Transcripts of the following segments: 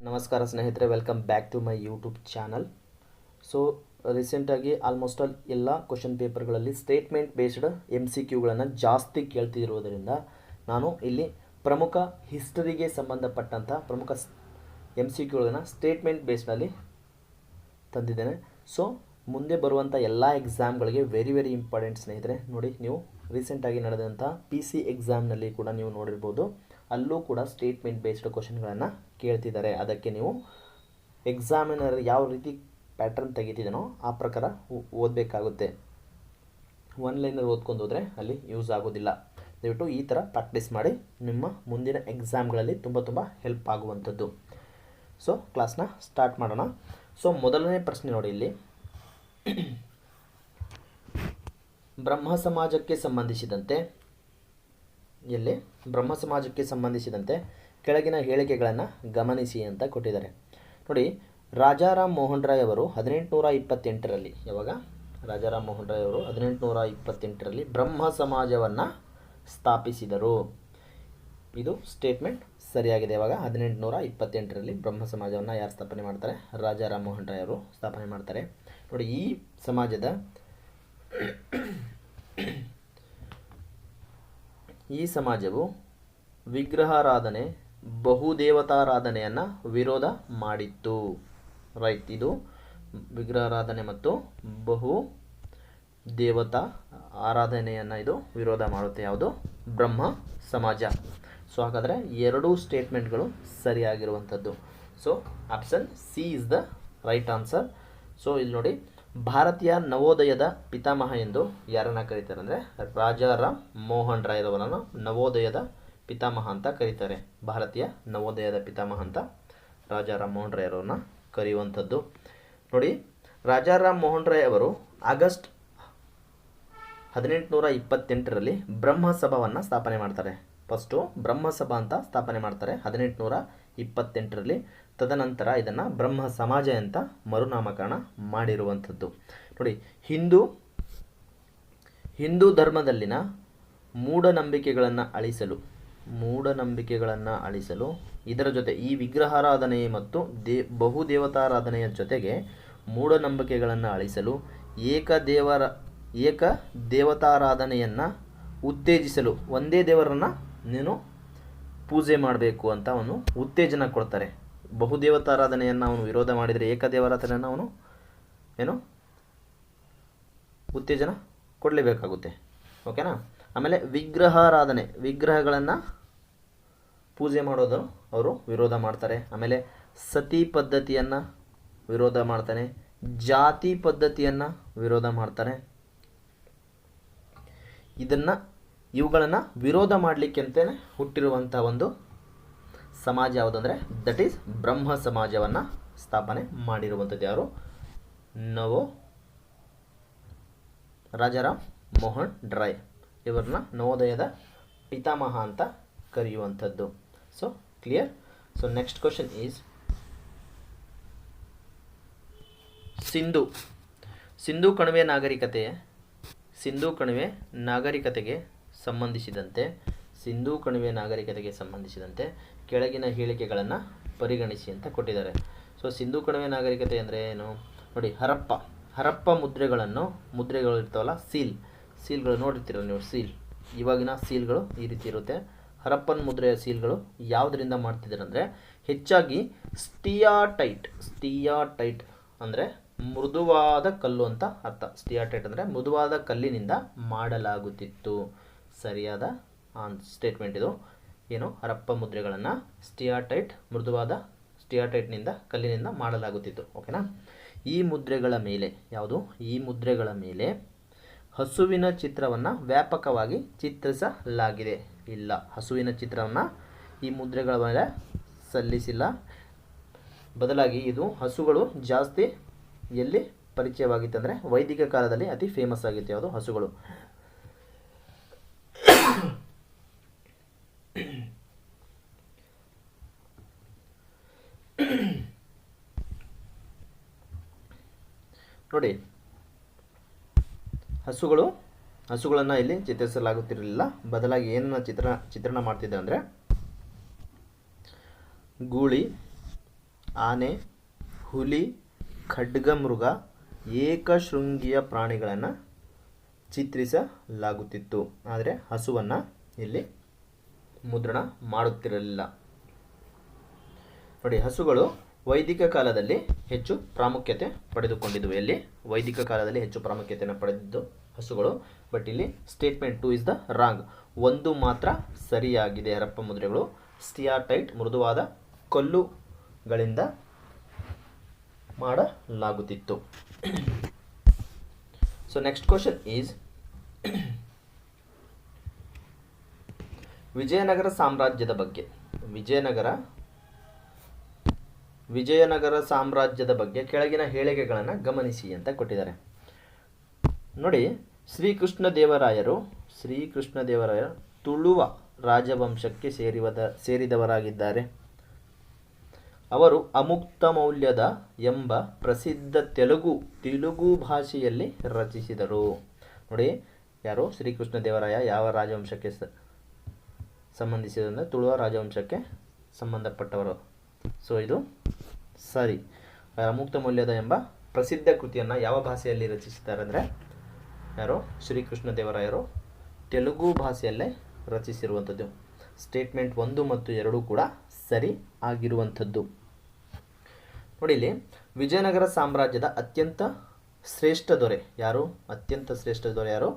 ನಮಸ್ಕಾರ ಸ್ನೇಹಿತರೆ, welcome back to my YouTube channel. So ರೀಸೆಂಟಾಗಿ ಆಲ್ಮೋಸ್ಟ್ ಆಲ್ ಎಲ್ಲ ಕ್ವಶನ್ ಪೇಪರ್ಗಳಲ್ಲಿ ಸ್ಟೇಟ್ಮೆಂಟ್ ಬೇಸ್ಡ್ MCQಗಳನ್ನು ಜಾಸ್ತಿ ಕೇಳ್ತಿರೋದರಿಂದ ನಾನು ಇಲ್ಲಿ ಪ್ರಮುಖ ಹಿಸ್ಟರಿಗೆ ಸಂಬಂಧಪಟ್ಟಂಥ ಪ್ರಮುಖ MCQಗಳನ್ನು ಸ್ಟೇಟ್ಮೆಂಟ್ ಬೇಸ್ಡಲ್ಲಿ ತಂದಿದ್ದೇನೆ. ಸೊ ಮುಂದೆ ಬರುವಂಥ ಎಲ್ಲ ಎಕ್ಸಾಮ್ಗಳಿಗೆ ವೆರಿ ಇಂಪಾರ್ಟೆಂಟ್ ಸ್ನೇಹಿತರೆ. ನೋಡಿ, ನೀವು ರೀಸೆಂಟಾಗಿ ನಡೆದಂಥ PC ಎಕ್ಸಾಮ್ನಲ್ಲಿ ಕೂಡ ನೀವು ನೋಡಿರ್ಬೋದು, ಅಲ್ಲೂ ಕೂಡ ಸ್ಟೇಟ್ಮೆಂಟ್ ಬೇಸ್ಡ್ ಕ್ವಶನ್ಗಳನ್ನು ಕೇಳ್ತಿದ್ದಾರೆ. ಅದಕ್ಕೆ ನೀವು ಎಕ್ಸಾಮಿನರ್ ಯಾವ ರೀತಿ ಪ್ಯಾಟರ್ನ್ ತೆಗಿತಿದ್ದಾನೋ ಆ ಪ್ರಕಾರ ಓದಬೇಕಾಗುತ್ತೆ. ಒನ್ ಲೈನಲ್ಲಿ ಓದ್ಕೊಂಡು ಹೋದರೆ ಅಲ್ಲಿ ಯೂಸ್ ಆಗೋದಿಲ್ಲ. ದಯವಿಟ್ಟು ಈ ಥರ ಪ್ರಾಕ್ಟೀಸ್ ಮಾಡಿ, ನಿಮ್ಮ ಮುಂದಿನ ಎಕ್ಸಾಮ್ಗಳಲ್ಲಿ ತುಂಬ ಹೆಲ್ಪ್ ಆಗುವಂಥದ್ದು. ಸೊ ಕ್ಲಾಸ್ನ ಸ್ಟಾರ್ಟ್ ಮಾಡೋಣ. ಸೊ ಮೊದಲನೇ ಪ್ರಶ್ನೆ ನೋಡಿ, ಇಲ್ಲಿ ಬ್ರಹ್ಮ ಸಮಾಜಕ್ಕೆ ಸಂಬಂಧಿಸಿದಂತೆ ಕೆಳಗಿನ ಹೇಳಿಕೆಗಳನ್ನು ಗಮನಿಸಿ ಅಂತ ಕೊಟ್ಟಿದ್ದಾರೆ. ನೋಡಿ, ರಾಜಾರಾಮ್ ಮೋಹನ್ ರಾಯ್ ಅವರು 1828ರಲ್ಲಿ ರಾಜಾರಾಮ್ ಮೋಹನ್ ರಾಯ್ ಅವರು 1828ರಲ್ಲಿ ಬ್ರಹ್ಮ ಸಮಾಜವನ್ನು ಸ್ಥಾಪಿಸಿದರು. ಇದು ಸ್ಟೇಟ್ಮೆಂಟ್ ಸರಿಯಾಗಿದೆ. 1828ರಲ್ಲಿ ಬ್ರಹ್ಮ ಸಮಾಜವನ್ನು ಯಾರು ಸ್ಥಾಪನೆ ಮಾಡ್ತಾರೆ? ರಾಜಾರಾಮ್ ಮೋಹನ್ ರಾಯ್ ಅವರು ಸ್ಥಾಪನೆ ಮಾಡ್ತಾರೆ. ನೋಡಿ, ಈ ಸಮಾಜವು ವಿಗ್ರಹಾರಾಧನೆ, ಬಹುದೇವತಾರಾಧನೆಯನ್ನು ವಿರೋಧ ಮಾಡಿತ್ತು. ರೈಟ್, ಇದು ವಿಗ್ರಹಾರಾಧನೆ ಮತ್ತು ಬಹು ದೇವತಾ ಆರಾಧನೆಯನ್ನು ಇದು ವಿರೋಧ ಮಾಡುತ್ತೆ. ಯಾವುದು? ಬ್ರಹ್ಮ ಸಮಾಜ. ಸೊ ಹಾಗಾದರೆ ಎರಡೂ ಸ್ಟೇಟ್ಮೆಂಟ್ಗಳು ಸರಿಯಾಗಿರುವಂಥದ್ದು. So option C is the right answer. So ಇಲ್ಲಿ ನೋಡಿ, ಭಾರತೀಯ ನವೋದಯದ ಪಿತಾಮಹ ಎಂದು ಯಾರನ್ನು ಕರೀತಾರೆ ಅಂದರೆ ರಾಜಾರಾಮ್ ಮೋಹನ್ ರಾಯ್ ಅವರನ್ನು ನವೋದಯದ ಪಿತಾಮಹ ಅಂತ ಕರೀತಾರೆ. ಭಾರತೀಯ ನವೋದಯದ ಪಿತಾಮಹ ಅಂತ ರಾಜಾರಾಮ್ ಮೋಹನ್ ರಾಯ್ ಅವರನ್ನು ಕರೆಯುವಂಥದ್ದು. ನೋಡಿ, ರಾಜಾರಾಮ್ ಮೋಹನ್ ರಾಯ್ ಅವರು ಆಗಸ್ಟ್ 1828ರಲ್ಲಿ ಬ್ರಹ್ಮಸಭಾವನ್ನು ಸ್ಥಾಪನೆ ಮಾಡ್ತಾರೆ. ಫಸ್ಟು ಬ್ರಹ್ಮಸಭಾ ಅಂತ ಸ್ಥಾಪನೆ ಮಾಡ್ತಾರೆ 1828ರಲ್ಲಿ. ತದನಂತರ ಇದನ್ನು ಬ್ರಹ್ಮ ಸಮಾಜ ಅಂತ ಮರುನಾಮಕರಣ ಮಾಡಿರುವಂಥದ್ದು. ನೋಡಿ, ಹಿಂದೂ ಧರ್ಮದಲ್ಲಿನ ಮೂಢನಂಬಿಕೆಗಳನ್ನು ಅಳಿಸಲು ಇದರ ಜೊತೆ ಈ ವಿಗ್ರಹಾರಾಧನೆ ಮತ್ತು ಬಹುದೇವತಾರಾಧನೆಯ ಜೊತೆಗೆ ಮೂಢನಂಬಿಕೆಗಳನ್ನು ಅಳಿಸಲು ಏಕ ದೇವತಾರಾಧನೆಯನ್ನು ಉತ್ತೇಜಿಸಲು, ಒಂದೇ ದೇವರನ್ನು ನೀನು ಪೂಜೆ ಮಾಡಬೇಕು ಅಂತ ಅವನು ಉತ್ತೇಜನ ಕೊಡ್ತಾರೆ. ಬಹುದೇವತಾರಾಧನೆಯನ್ನು ಅವನು ವಿರೋಧ ಮಾಡಿದರೆ ಏಕದೇವರಾಧನೆಯನ್ನು ಅವನು ಉತ್ತೇಜನ ಕೊಡಲೇಬೇಕಾಗುತ್ತೆ. ಓಕೆನಾ? ಆಮೇಲೆ ವಿಗ್ರಹಗಳನ್ನು ಪೂಜೆ ಮಾಡೋದನ್ನು ಅವರು ವಿರೋಧ ಮಾಡ್ತಾರೆ. ಆಮೇಲೆ ಸತಿ ಪದ್ಧತಿಯನ್ನು ವಿರೋಧ ಮಾಡ್ತಾನೆ, ಜಾತಿ ಪದ್ಧತಿಯನ್ನು ವಿರೋಧ ಮಾಡ್ತಾರೆ. ಇವುಗಳನ್ನು ವಿರೋಧ ಮಾಡಲಿಕ್ಕೆ ಅಂತಲೇ ಹುಟ್ಟಿರುವಂಥ ಒಂದು ಸಮಾಜ ಯಾವುದು ಅಂದರೆ ದಟ್ ಈಸ್ ಬ್ರಹ್ಮ ಸಮಾಜವನ್ನು ಸ್ಥಾಪನೆ ಮಾಡಿರುವಂಥದ್ದು ಯಾರು? ರಾಜಾರಾಮ್ ಮೋಹನ್ ರಾಯ್ ಇವರನ್ನ ನವೋದಯದ ಪಿತಾಮಹ ಅಂತ ಕರೆಯುವಂಥದ್ದು. So clear? So next question is Sindhu ಕಣಿವೆ ನಾಗರಿಕತೆಗೆ ಸಂಬಂಧಿಸಿದಂತೆ ಕೆಳಗಿನ ಹೇಳಿಕೆಗಳನ್ನು ಪರಿಗಣಿಸಿ ಅಂತ ಕೊಟ್ಟಿದ್ದಾರೆ. ಸೊ ಸಿಂಧೂ ಕಣಿವೆ ನಾಗರಿಕತೆ ಅಂದರೆ ಏನು? ನೋಡಿ, ಹರಪ್ಪ ಮುದ್ರೆಗಳು ಇರ್ತಾವಲ್ಲ, ಸೀಲ್ಗಳು ನೋಡಿರ್ತೀರ ನೀವು. ಇವಾಗಿನ ಸೀಲ್ಗಳು ಈ ರೀತಿ ಇರುತ್ತೆ. ಹರಪ್ಪನ್ ಮುದ್ರೆಯ ಸೀಲ್ಗಳು ಯಾವುದರಿಂದ ಮಾಡ್ತಿದ್ದಾರೆ ಅಂದರೆ ಹೆಚ್ಚಾಗಿ ಸ್ಟಿಯಾಟೈಟ್ ಅಂದರೆ ಮೃದುವಾದ ಕಲ್ಲು ಅಂತ ಅರ್ಥ. ಸ್ಟಿಯಾಟೈಟ್ ಅಂದರೆ ಮೃದುವಾದ ಕಲ್ಲಿನಿಂದ ಮಾಡಲಾಗುತ್ತಿತ್ತು. ಸರಿಯಾದ ಸ್ಟೇಟ್ಮೆಂಟ್ ಇದು. ಏನು? ಹರಪ್ಪ ಮುದ್ರೆಗಳನ್ನು ಮೃದುವಾದ ಸ್ಟಿಯಾಟೈಟ್ನಿಂದ ಕಲ್ಲಿನಿಂದ ಮಾಡಲಾಗುತ್ತಿತ್ತು. ಓಕೆನಾ? ಈ ಮುದ್ರೆಗಳ ಮೇಲೆ ಹಸುವಿನ ಚಿತ್ರವನ್ನು ವ್ಯಾಪಕವಾಗಿ ಚಿತ್ರಿಸಲಾಗಿದೆ. ಇಲ್ಲ, ಹಸುವಿನ ಚಿತ್ರವನ್ನು ಈ ಮುದ್ರೆಗಳ ಮೇಲೆ ಸಲ್ಲಿಸಿಲ್ಲ. ಬದಲಾಗಿ ಇದು ಹಸುಗಳು ಜಾಸ್ತಿ ಎಲ್ಲಿ ಪರಿಚಯವಾಗಿತ್ತು ಅಂದರೆ ವೈದಿಕ ಕಾಲದಲ್ಲಿ ಅತಿ ಫೇಮಸ್ ಆಗಿತ್ತು. ಯಾವುದು? ಹಸುಗಳು. ನೋಡಿ, ಹಸುಗಳನ್ನು ಇಲ್ಲಿ ಚಿತ್ರಿಸಲಾಗುತ್ತಿರಲಿಲ್ಲ. ಬದಲಾಗಿ ಏನನ್ನ ಚಿತ್ರಣ ಮಾಡ್ತಿದ್ದೆ ಅಂದರೆ ಗೂಳಿ, ಆನೆ, ಹುಲಿ, ಖಡ್ಗಮೃಗ, ಏಕಶೃಂಗಿಯ ಪ್ರಾಣಿಗಳನ್ನು ಚಿತ್ರಿಸಲಾಗುತ್ತಿತ್ತು. ಆದರೆ ಹಸುವನ್ನು ಇಲ್ಲಿ ಮುದ್ರಣ ಮಾಡುತ್ತಿರಲಿಲ್ಲ. ನೋಡಿ, ಹಸುಗಳು ವೈದಿಕ ಕಾಲದಲ್ಲಿ ಹೆಚ್ಚು ಪ್ರಾಮುಖ್ಯತೆ ಪಡೆದುಕೊಂಡಿದ್ದವು. ಎಲ್ಲಿ ವೈದಿಕ ಕಾಲದಲ್ಲಿ ಹೆಚ್ಚು ಪ್ರಾಮುಖ್ಯತೆಯನ್ನು ಪಡೆದಿದ್ದು ಹಸುಗಳು. ಬಟ್ ಇಲ್ಲಿ ಸ್ಟೇಟ್ಮೆಂಟ್ 2 ಇಸ್ ದ ರಾಂಗ್. ಒಂದು ಮಾತ್ರ ಸರಿಯಾಗಿದೆ. ಹರಪ್ಪ ಮುದ್ರೆಗಳು ಸ್ಟಿಯಾಟೈಟ್ ಮೃದುವಾದ ಕಲ್ಲುಗಳಿಂದ ಮಾಡಲಾಗುತ್ತಿತ್ತು. So next question is, Vijayanagara ಸಾಮ್ರಾಜ್ಯದ ಬಗ್ಗೆ ವಿಜಯನಗರ ಸಾಮ್ರಾಜ್ಯದ ಬಗ್ಗೆ ಕೆಳಗಿನ ಹೇಳಿಕೆಗಳನ್ನು ಗಮನಿಸಿ ಅಂತ ಕೊಟ್ಟಿದ್ದಾರೆ. ನೋಡಿ, ಶ್ರೀಕೃಷ್ಣದೇವರಾಯರು ತುಳುವ ರಾಜವಂಶಕ್ಕೆ ಸೇರಿದವರಾಗಿದ್ದಾರೆ. ಅವರು ಅಮುಕ್ತ ಮೌಲ್ಯದ ಎಂಬ ಪ್ರಸಿದ್ಧ ತೆಲುಗು ಭಾಷೆಯಲ್ಲಿ ರಚಿಸಿದರು. ನೋಡಿ, ಯಾರು? ಶ್ರೀಕೃಷ್ಣದೇವರಾಯ ಯಾವ ರಾಜವಂಶಕ್ಕೆ ಸಂಬಂಧಿಸಿದಂದರೆ ತುಳುವ ರಾಜವಂಶಕ್ಕೆ ಸಂಬಂಧಪಟ್ಟವರು. ಸೊ ಇದು ಸರಿ. ಅಮುಕ್ತ ಮೌಲ್ಯದ ಎಂಬ ಪ್ರಸಿದ್ಧ ಕೃತಿಯನ್ನು ಯಾವ ಭಾಷೆಯಲ್ಲಿ ರಚಿಸಿದ್ದಾರೆ ಅಂದರೆ ಯಾರು? ಶ್ರೀಕೃಷ್ಣದೇವರಾಯರು ತೆಲುಗು ಭಾಷೆಯಲ್ಲೇ ರಚಿಸಿರುವಂಥದ್ದು. ಸ್ಟೇಟ್ಮೆಂಟ್ 1 ಮತ್ತು 2 ಕೂಡ ಸರಿ ಆಗಿರುವಂಥದ್ದು. ನೋಡಿ, ಇಲ್ಲಿ ವಿಜಯನಗರ ಸಾಮ್ರಾಜ್ಯದ ಅತ್ಯಂತ ಶ್ರೇಷ್ಠ ದೊರೆ ಯಾರು? ಯಾರು?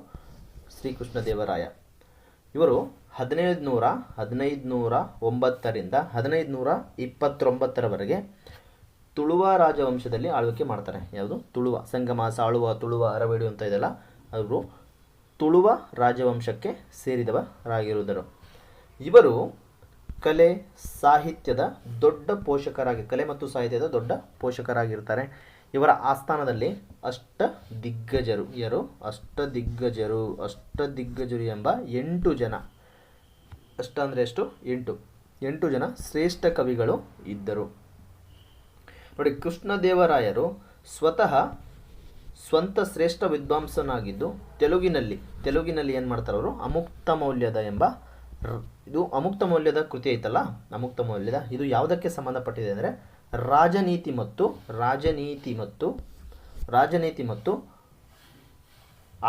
ಶ್ರೀಕೃಷ್ಣದೇವರಾಯ. ಇವರು 1509ರಿಂದ 1529ರವರೆಗೆ ತುಳುವ ರಾಜವಂಶದಲ್ಲಿ ಆಳ್ವಿಕೆ ಮಾಡ್ತಾರೆ. ಯಾವುದು? ತುಳುವ. ಸಂಗಮ, ಸಾಳುವ, ತುಳುವ, ಅರವೀಡು ಅಂತ ಇದೆಲ್ಲ ಅವರು ತುಳುವ ರಾಜವಂಶಕ್ಕೆ ಸೇರಿದವರಾಗಿರುವರು. ಇವರು ಕಲೆ ಮತ್ತು ಸಾಹಿತ್ಯದ ದೊಡ್ಡ ಪೋಷಕರಾಗಿರ್ತಾರೆ. ಇವರ ಆಸ್ಥಾನದಲ್ಲಿ ಅಷ್ಟದಿಗ್ಗಜರು ಎಂಬ 8 ಜನ, ಅಷ್ಟ ಅಂದರೆ ಎಷ್ಟು? 8 ಜನ ಶ್ರೇಷ್ಠ ಕವಿಗಳು ಇದ್ದರು. ನೋಡಿ, ಕೃಷ್ಣದೇವರಾಯರು ಸ್ವಂತ ಶ್ರೇಷ್ಠ ವಿದ್ವಾಂಸನಾಗಿದ್ದು ತೆಲುಗಿನಲ್ಲಿ ಏನು ಮಾಡ್ತಾರೆ ಅವರು? ಅಮುಕ್ತ ಮೌಲ್ಯದ ಎಂಬ ಇದು ಅಮುಕ್ತ ಮೌಲ್ಯದ ಕೃತಿ ಐತಲ್ಲ, ಅಮುಕ್ತ ಮೌಲ್ಯದ ಇದು ಯಾವುದಕ್ಕೆ ಸಂಬಂಧಪಟ್ಟಿದೆ ಅಂದರೆ ರಾಜನೀತಿ ಮತ್ತು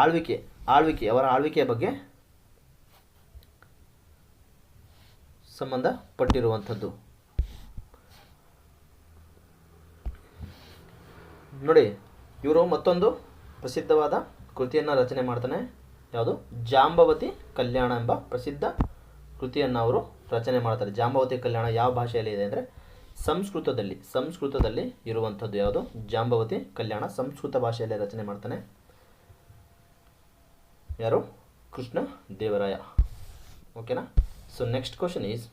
ಆಳ್ವಿಕೆ ಅವರ ಆಳ್ವಿಕೆಯ ಬಗ್ಗೆ ಸಂಬಂಧಪಟ್ಟಿರುವಂಥದ್ದು. ನೋಡಿ, ಇವರು ಮತ್ತೊಂದು ಪ್ರಸಿದ್ಧವಾದ ಕೃತಿಯನ್ನು ರಚನೆ ಮಾಡ್ತಾನೆ. ಯಾವುದು? ಜಾಂಬವತಿ ಕಲ್ಯಾಣ ಎಂಬ ಪ್ರಸಿದ್ಧ ಕೃತಿಯನ್ನು ಅವರು ರಚನೆ ಮಾಡ್ತಾರೆ. ಜಾಂಬವತಿ ಕಲ್ಯಾಣ ಯಾವ ಭಾಷೆಯಲ್ಲಿ ಇದೆ ಅಂದರೆ ಸಂಸ್ಕೃತದಲ್ಲಿ ಇರುವಂಥದ್ದು. ಯಾವುದು? ಜಾಂಬವತಿ ಕಲ್ಯಾಣ ಸಂಸ್ಕೃತ ಭಾಷೆಯಲ್ಲಿ ರಚನೆ ಮಾಡ್ತಾನೆ. ಯಾರು? ಕೃಷ್ಣ ದೇವರಾಯ. ಓಕೆನಾ? ಸೊ ನೆಕ್ಸ್ಟ್ ಕ್ವಶನ್ ಈಸ್,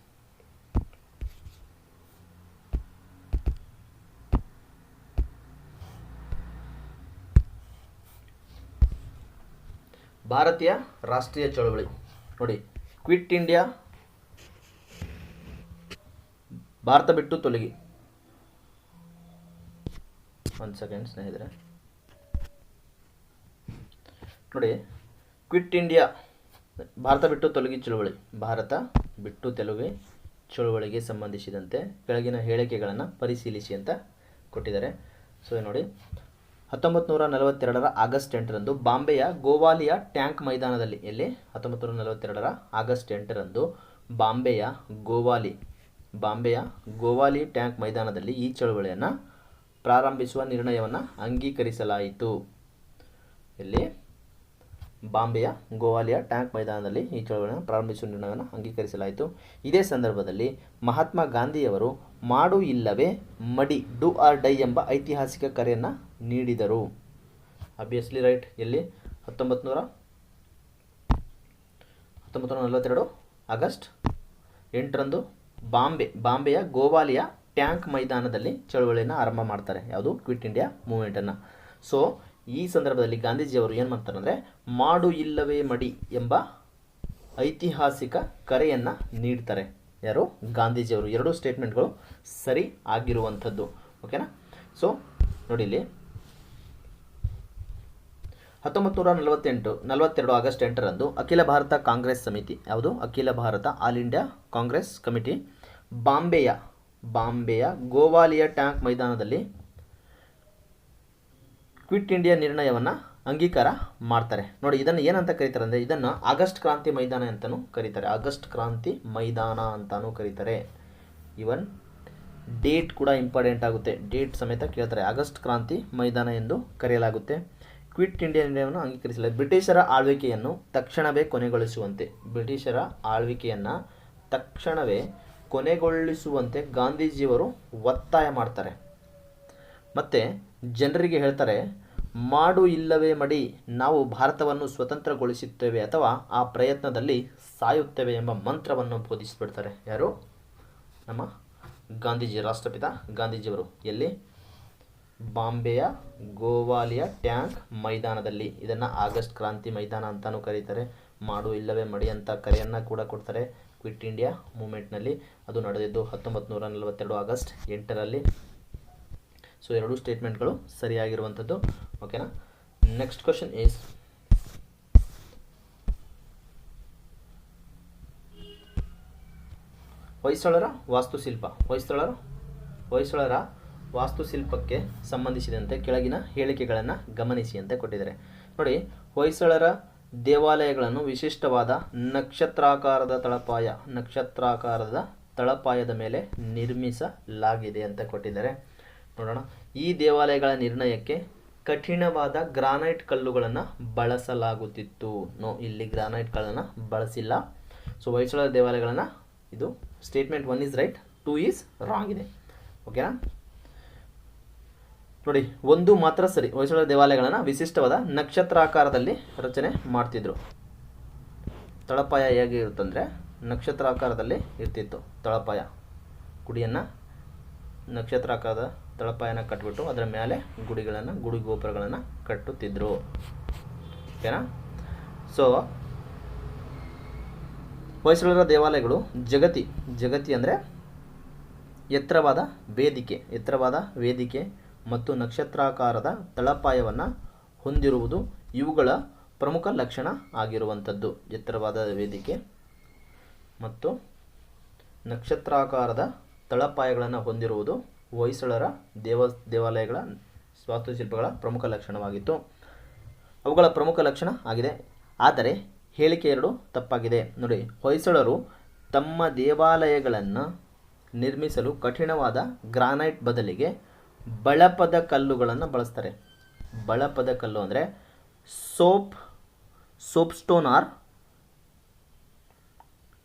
ಭಾರತೀಯ ರಾಷ್ಟ್ರೀಯ ಚಳವಳಿ. ನೋಡಿ, ಕ್ವಿಟ್ ಇಂಡಿಯಾ, ಭಾರತ ಬಿಟ್ಟು ತೊಲಗಿ. ಒಂದು ಸೆಕೆಂಡ್ ಸ್ನೇಹಿತರೆ. ನೋಡಿ, ಕ್ವಿಟ್ ಇಂಡಿಯಾ, ಭಾರತ ಬಿಟ್ಟು ತೊಲಗಿ ಚಳವಳಿ, ಭಾರತ ಬಿಟ್ಟು ತೊಲಗಿ ಚಳವಳಿಗೆ ಸಂಬಂಧಿಸಿದಂತೆ ಕೆಳಗಿನ ಹೇಳಿಕೆಗಳನ್ನು ಪರಿಶೀಲಿಸಿ ಅಂತ ಕೊಟ್ಟಿದ್ದಾರೆ. ಸೊ ನೋಡಿ, 1942ರ ಆಗಸ್ಟ್ 8ರಂದು ಬಾಂಬೆಯ ಗೋವಾಲಿಯಾ ಟ್ಯಾಂಕ್ ಮೈದಾನದಲ್ಲಿ, ಎಲ್ಲಿ? 1942ರ ಆಗಸ್ಟ್ 8ರಂದು ಬಾಂಬೆಯ ಗೋವಾಲಿ ಟ್ಯಾಂಕ್ ಮೈದಾನದಲ್ಲಿ ಈ ಚಳವಳಿಯನ್ನು ಪ್ರಾರಂಭಿಸುವ ನಿರ್ಣಯವನ್ನು ಅಂಗೀಕರಿಸಲಾಯಿತು. ಎಲ್ಲಿ? ಬಾಂಬೆಯ ಗೋವಾಲಿಯಾ ಟ್ಯಾಂಕ್ ಮೈದಾನದಲ್ಲಿ ಈ ಚಳವಳಿಯನ್ನು ಪ್ರಾರಂಭಿಸುವ ನಿರ್ಣಯವನ್ನು ಅಂಗೀಕರಿಸಲಾಯಿತು. ಇದೇ ಸಂದರ್ಭದಲ್ಲಿ ಮಹಾತ್ಮ ಗಾಂಧಿಯವರು ಮಾಡು ಇಲ್ಲವೇ ಮಡಿ, ಡೂ ಆರ್ ಡೈ ಎಂಬ ಐತಿಹಾಸಿಕ ಕರೆಯನ್ನು ನೀಡಿದರು. Obviously right. ಎಲ್ಲಿ? 1942 ಆಗಸ್ಟ್ 8ರಂದು ಬಾಂಬೆಯ ಗೋವಾಲಿಯಾ ಟ್ಯಾಂಕ್ ಮೈದಾನದಲ್ಲಿ ಚಳವಳಿಯನ್ನು ಆರಂಭ ಮಾಡ್ತಾರೆ. ಯಾವುದು? Quit India ಮೂವ್ಮೆಂಟನ್ನು. ಸೊ ಈ ಸಂದರ್ಭದಲ್ಲಿ ಗಾಂಧೀಜಿಯವರು ಏನು ಮಾಡ್ತಾರೆ ಅಂದರೆ ಮಾಡು ಇಲ್ಲವೇ ಮಡಿ ಎಂಬ ಐತಿಹಾಸಿಕ ಕರೆಯನ್ನು ನೀಡ್ತಾರೆ. ಯಾರು? ಗಾಂಧೀಜಿಯವರು. 2 ಸ್ಟೇಟ್ಮೆಂಟ್ಗಳು ಸರಿ ಆಗಿರುವಂಥದ್ದು. ಓಕೆನಾ? ಸೊ ನೋಡಿ, ಇಲ್ಲಿ 1942 ಆಗಸ್ಟ್ 8ರಂದು ಅಖಿಲ ಭಾರತ ಕಾಂಗ್ರೆಸ್ ಸಮಿತಿ, ಯಾವುದು? ಅಖಿಲ ಭಾರತ ಆಲ್ ಇಂಡಿಯಾ ಕಾಂಗ್ರೆಸ್ ಕಮಿಟಿ ಬಾಂಬೆಯ ಗೋವಾಲಿಯಾ ಟ್ಯಾಂಕ್ ಮೈದಾನದಲ್ಲಿ ಕ್ವಿಟ್ ಇಂಡಿಯಾ ನಿರ್ಣಯವನ್ನು ಅಂಗೀಕಾರ ಮಾಡ್ತಾರೆ. ನೋಡಿ, ಇದನ್ನು ಏನಂತ ಕರೀತಾರೆ ಅಂದರೆ, ಇದನ್ನು ಆಗಸ್ಟ್ ಕ್ರಾಂತಿ ಮೈದಾನ ಅಂತಲೂ ಕರೀತಾರೆ. ಆಗಸ್ಟ್ ಕ್ರಾಂತಿ ಮೈದಾನ ಅಂತಲೂ ಕರೀತಾರೆ. ಇವನ್ ಡೇಟ್ ಕೂಡ ಇಂಪಾರ್ಟೆಂಟ್ ಆಗುತ್ತೆ, ಡೇಟ್ ಸಮೇತ ಕೇಳ್ತಾರೆ. ಆಗಸ್ಟ್ ಕ್ರಾಂತಿ ಮೈದಾನ ಎಂದು ಕರೆಯಲಾಗುತ್ತೆ. ಕ್ವಿಟ್ ಇಂಡಿಯಾ ನಿರ್ಣಯವನ್ನು ಅಂಗೀಕರಿಸಲು ಬ್ರಿಟಿಷರ ಆಳ್ವಿಕೆಯನ್ನು ತಕ್ಷಣವೇ ಕೊನೆಗೊಳಿಸುವಂತೆ, ಬ್ರಿಟಿಷರ ಆಳ್ವಿಕೆಯನ್ನು ತಕ್ಷಣವೇ ಕೊನೆಗೊಳಿಸುವಂತೆ ಗಾಂಧೀಜಿಯವರು ಒತ್ತಾಯ ಮಾಡ್ತಾರೆ. ಮತ್ತು ಜನರಿಗೆ ಹೇಳ್ತಾರೆ, ಮಾಡು ಇಲ್ಲವೇ ಮಡಿ, ನಾವು ಭಾರತವನ್ನು ಸ್ವತಂತ್ರಗೊಳಿಸುತ್ತೇವೆ ಅಥವಾ ಆ ಪ್ರಯತ್ನದಲ್ಲಿ ಸಾಯುತ್ತೇವೆ ಎಂಬ ಮಂತ್ರವನ್ನು ಬೋಧಿಸಿಬಿಡ್ತಾರೆ. ಯಾರು? ನಮ್ಮ ಗಾಂಧೀಜಿ, ರಾಷ್ಟ್ರಪಿತ ಗಾಂಧೀಜಿಯವರು. ಎಲ್ಲಿ? ಬಾಂಬೆಯ ಗೋವಾಲಿಯಾ ಟ್ಯಾಂಕ್ ಮೈದಾನದಲ್ಲಿ. ಇದನ್ನು ಆಗಸ್ಟ್ ಕ್ರಾಂತಿ ಮೈದಾನ ಅಂತಲೂ ಕರೀತಾರೆ. ಮಾಡು ಇಲ್ಲವೇ ಮಡಿ ಅಂತ ಕರೆಯನ್ನು ಕೂಡ ಕೊಡ್ತಾರೆ. ಕ್ವಿಟ್ ಇಂಡಿಯಾ ಮೂಮೆಂಟ್ನಲ್ಲಿ ಅದು ನಡೆದಿದ್ದು 1942 ಆಗಸ್ಟ್ 8ರಲ್ಲಿ. ಸೊ ಎರಡೂ ಸ್ಟೇಟ್ಮೆಂಟ್ಗಳು ಸರಿಯಾಗಿರುವಂಥದ್ದು. ಓಕೆನಾ? ನೆಕ್ಸ್ಟ್ ಕ್ವಶನ್ ಈಸ್, ಹೊಯ್ಸಳರ ವಾಸ್ತುಶಿಲ್ಪ. ಹೊಯ್ಸಳರ ವಾಸ್ತುಶಿಲ್ಪಕ್ಕೆ ಸಂಬಂಧಿಸಿದಂತೆ ಕೆಳಗಿನ ಹೇಳಿಕೆಗಳನ್ನು ಗಮನಿಸಿ ಅಂತ ಕೊಟ್ಟಿದ್ದಾರೆ. ನೋಡಿ, ಹೊಯ್ಸಳರ ದೇವಾಲಯಗಳನ್ನು ವಿಶಿಷ್ಟವಾದ ನಕ್ಷತ್ರಾಕಾರದ ತಳಪಾಯದ ಮೇಲೆ ನಿರ್ಮಿಸಲಾಗಿದೆ ಅಂತ ಕೊಟ್ಟಿದ್ದಾರೆ. ನೋಡೋಣ. ಈ ದೇವಾಲಯಗಳ ನಿರ್ಣಯಕ್ಕೆ ಕಠಿಣವಾದ ಗ್ರಾನೈಟ್ ಕಲ್ಲುಗಳನ್ನು ಬಳಸಲಾಗುತ್ತಿತ್ತು. ಇಲ್ಲಿ ಗ್ರಾನೈಟ್ ಕಲ್ಲನ್ನು ಬಳಸಿಲ್ಲ. ಸೊ ಹೊಯ್ಸಳರ ದೇವಾಲಯಗಳನ್ನು, ಇದು statement 1 is right, 2 is wrong ಇದೆ. ಓಕೆನಾ? ನೋಡಿ, 1 ಮಾತ್ರ ಸರಿ. ಹೊಯ್ಸಳರ ದೇವಾಲಯಗಳನ್ನು ವಿಶಿಷ್ಟವಾದ ನಕ್ಷತ್ರಾಕಾರದಲ್ಲಿ ರಚನೆ ಮಾಡ್ತಿದ್ರು. ತಳಪಾಯ ಹೇಗೆ ಇರುತ್ತಂದರೆ ನಕ್ಷತ್ರಾಕಾರದಲ್ಲಿ ಇರ್ತಿತ್ತು. ತಳಪಾಯ, ಗುಡಿಯನ್ನು ನಕ್ಷತ್ರಾಕಾರದ ತಳಪಾಯನ ಕಟ್ಟಿಬಿಟ್ಟು ಅದರ ಮೇಲೆ ಗುಡಿ ಗೋಪುರಗಳನ್ನು ಕಟ್ಟುತ್ತಿದ್ದರು. ಓಕೆನಾ? ಸೊ ಹೊಯ್ಸಳರ ದೇವಾಲಯಗಳು ಜಗತಿ ಅಂದರೆ ಎತ್ತರವಾದ ವೇದಿಕೆ ಮತ್ತು ನಕ್ಷತ್ರಾಕಾರದ ತಳಪಾಯವನ್ನು ಹೊಂದಿರುವುದು ಇವುಗಳ ಪ್ರಮುಖ ಲಕ್ಷಣ ಆಗಿರುವಂಥದ್ದು. ಎತ್ತರವಾದ ವೇದಿಕೆ ಮತ್ತು ನಕ್ಷತ್ರಾಕಾರದ ತಳಪಾಯಗಳನ್ನು ಹೊಂದಿರುವುದು ಹೊಯ್ಸಳರ ದೇವಾಲಯಗಳ ವಾಸ್ತುಶಿಲ್ಪಗಳ ಪ್ರಮುಖ ಲಕ್ಷಣವಾಗಿತ್ತು. ಅವುಗಳ ಪ್ರಮುಖ ಲಕ್ಷಣ ಆಗಿದೆ. ಆದರೆ ಹೇಳಿಕೆ 2 ತಪ್ಪಾಗಿದೆ. ನೋಡಿ, ಹೊಯ್ಸಳರು ತಮ್ಮ ದೇವಾಲಯಗಳನ್ನು ನಿರ್ಮಿಸಲು ಕಠಿಣವಾದ ಗ್ರಾನೈಟ್ ಬದಲಿಗೆ ಬಳಪದ ಕಲ್ಲುಗಳನ್ನು ಬಳಸ್ತಾರೆ. ಬಳಪದ ಕಲ್ಲು ಅಂದರೆ ಸೋಪ್ ಸ್ಟೋನ್ ಆರ್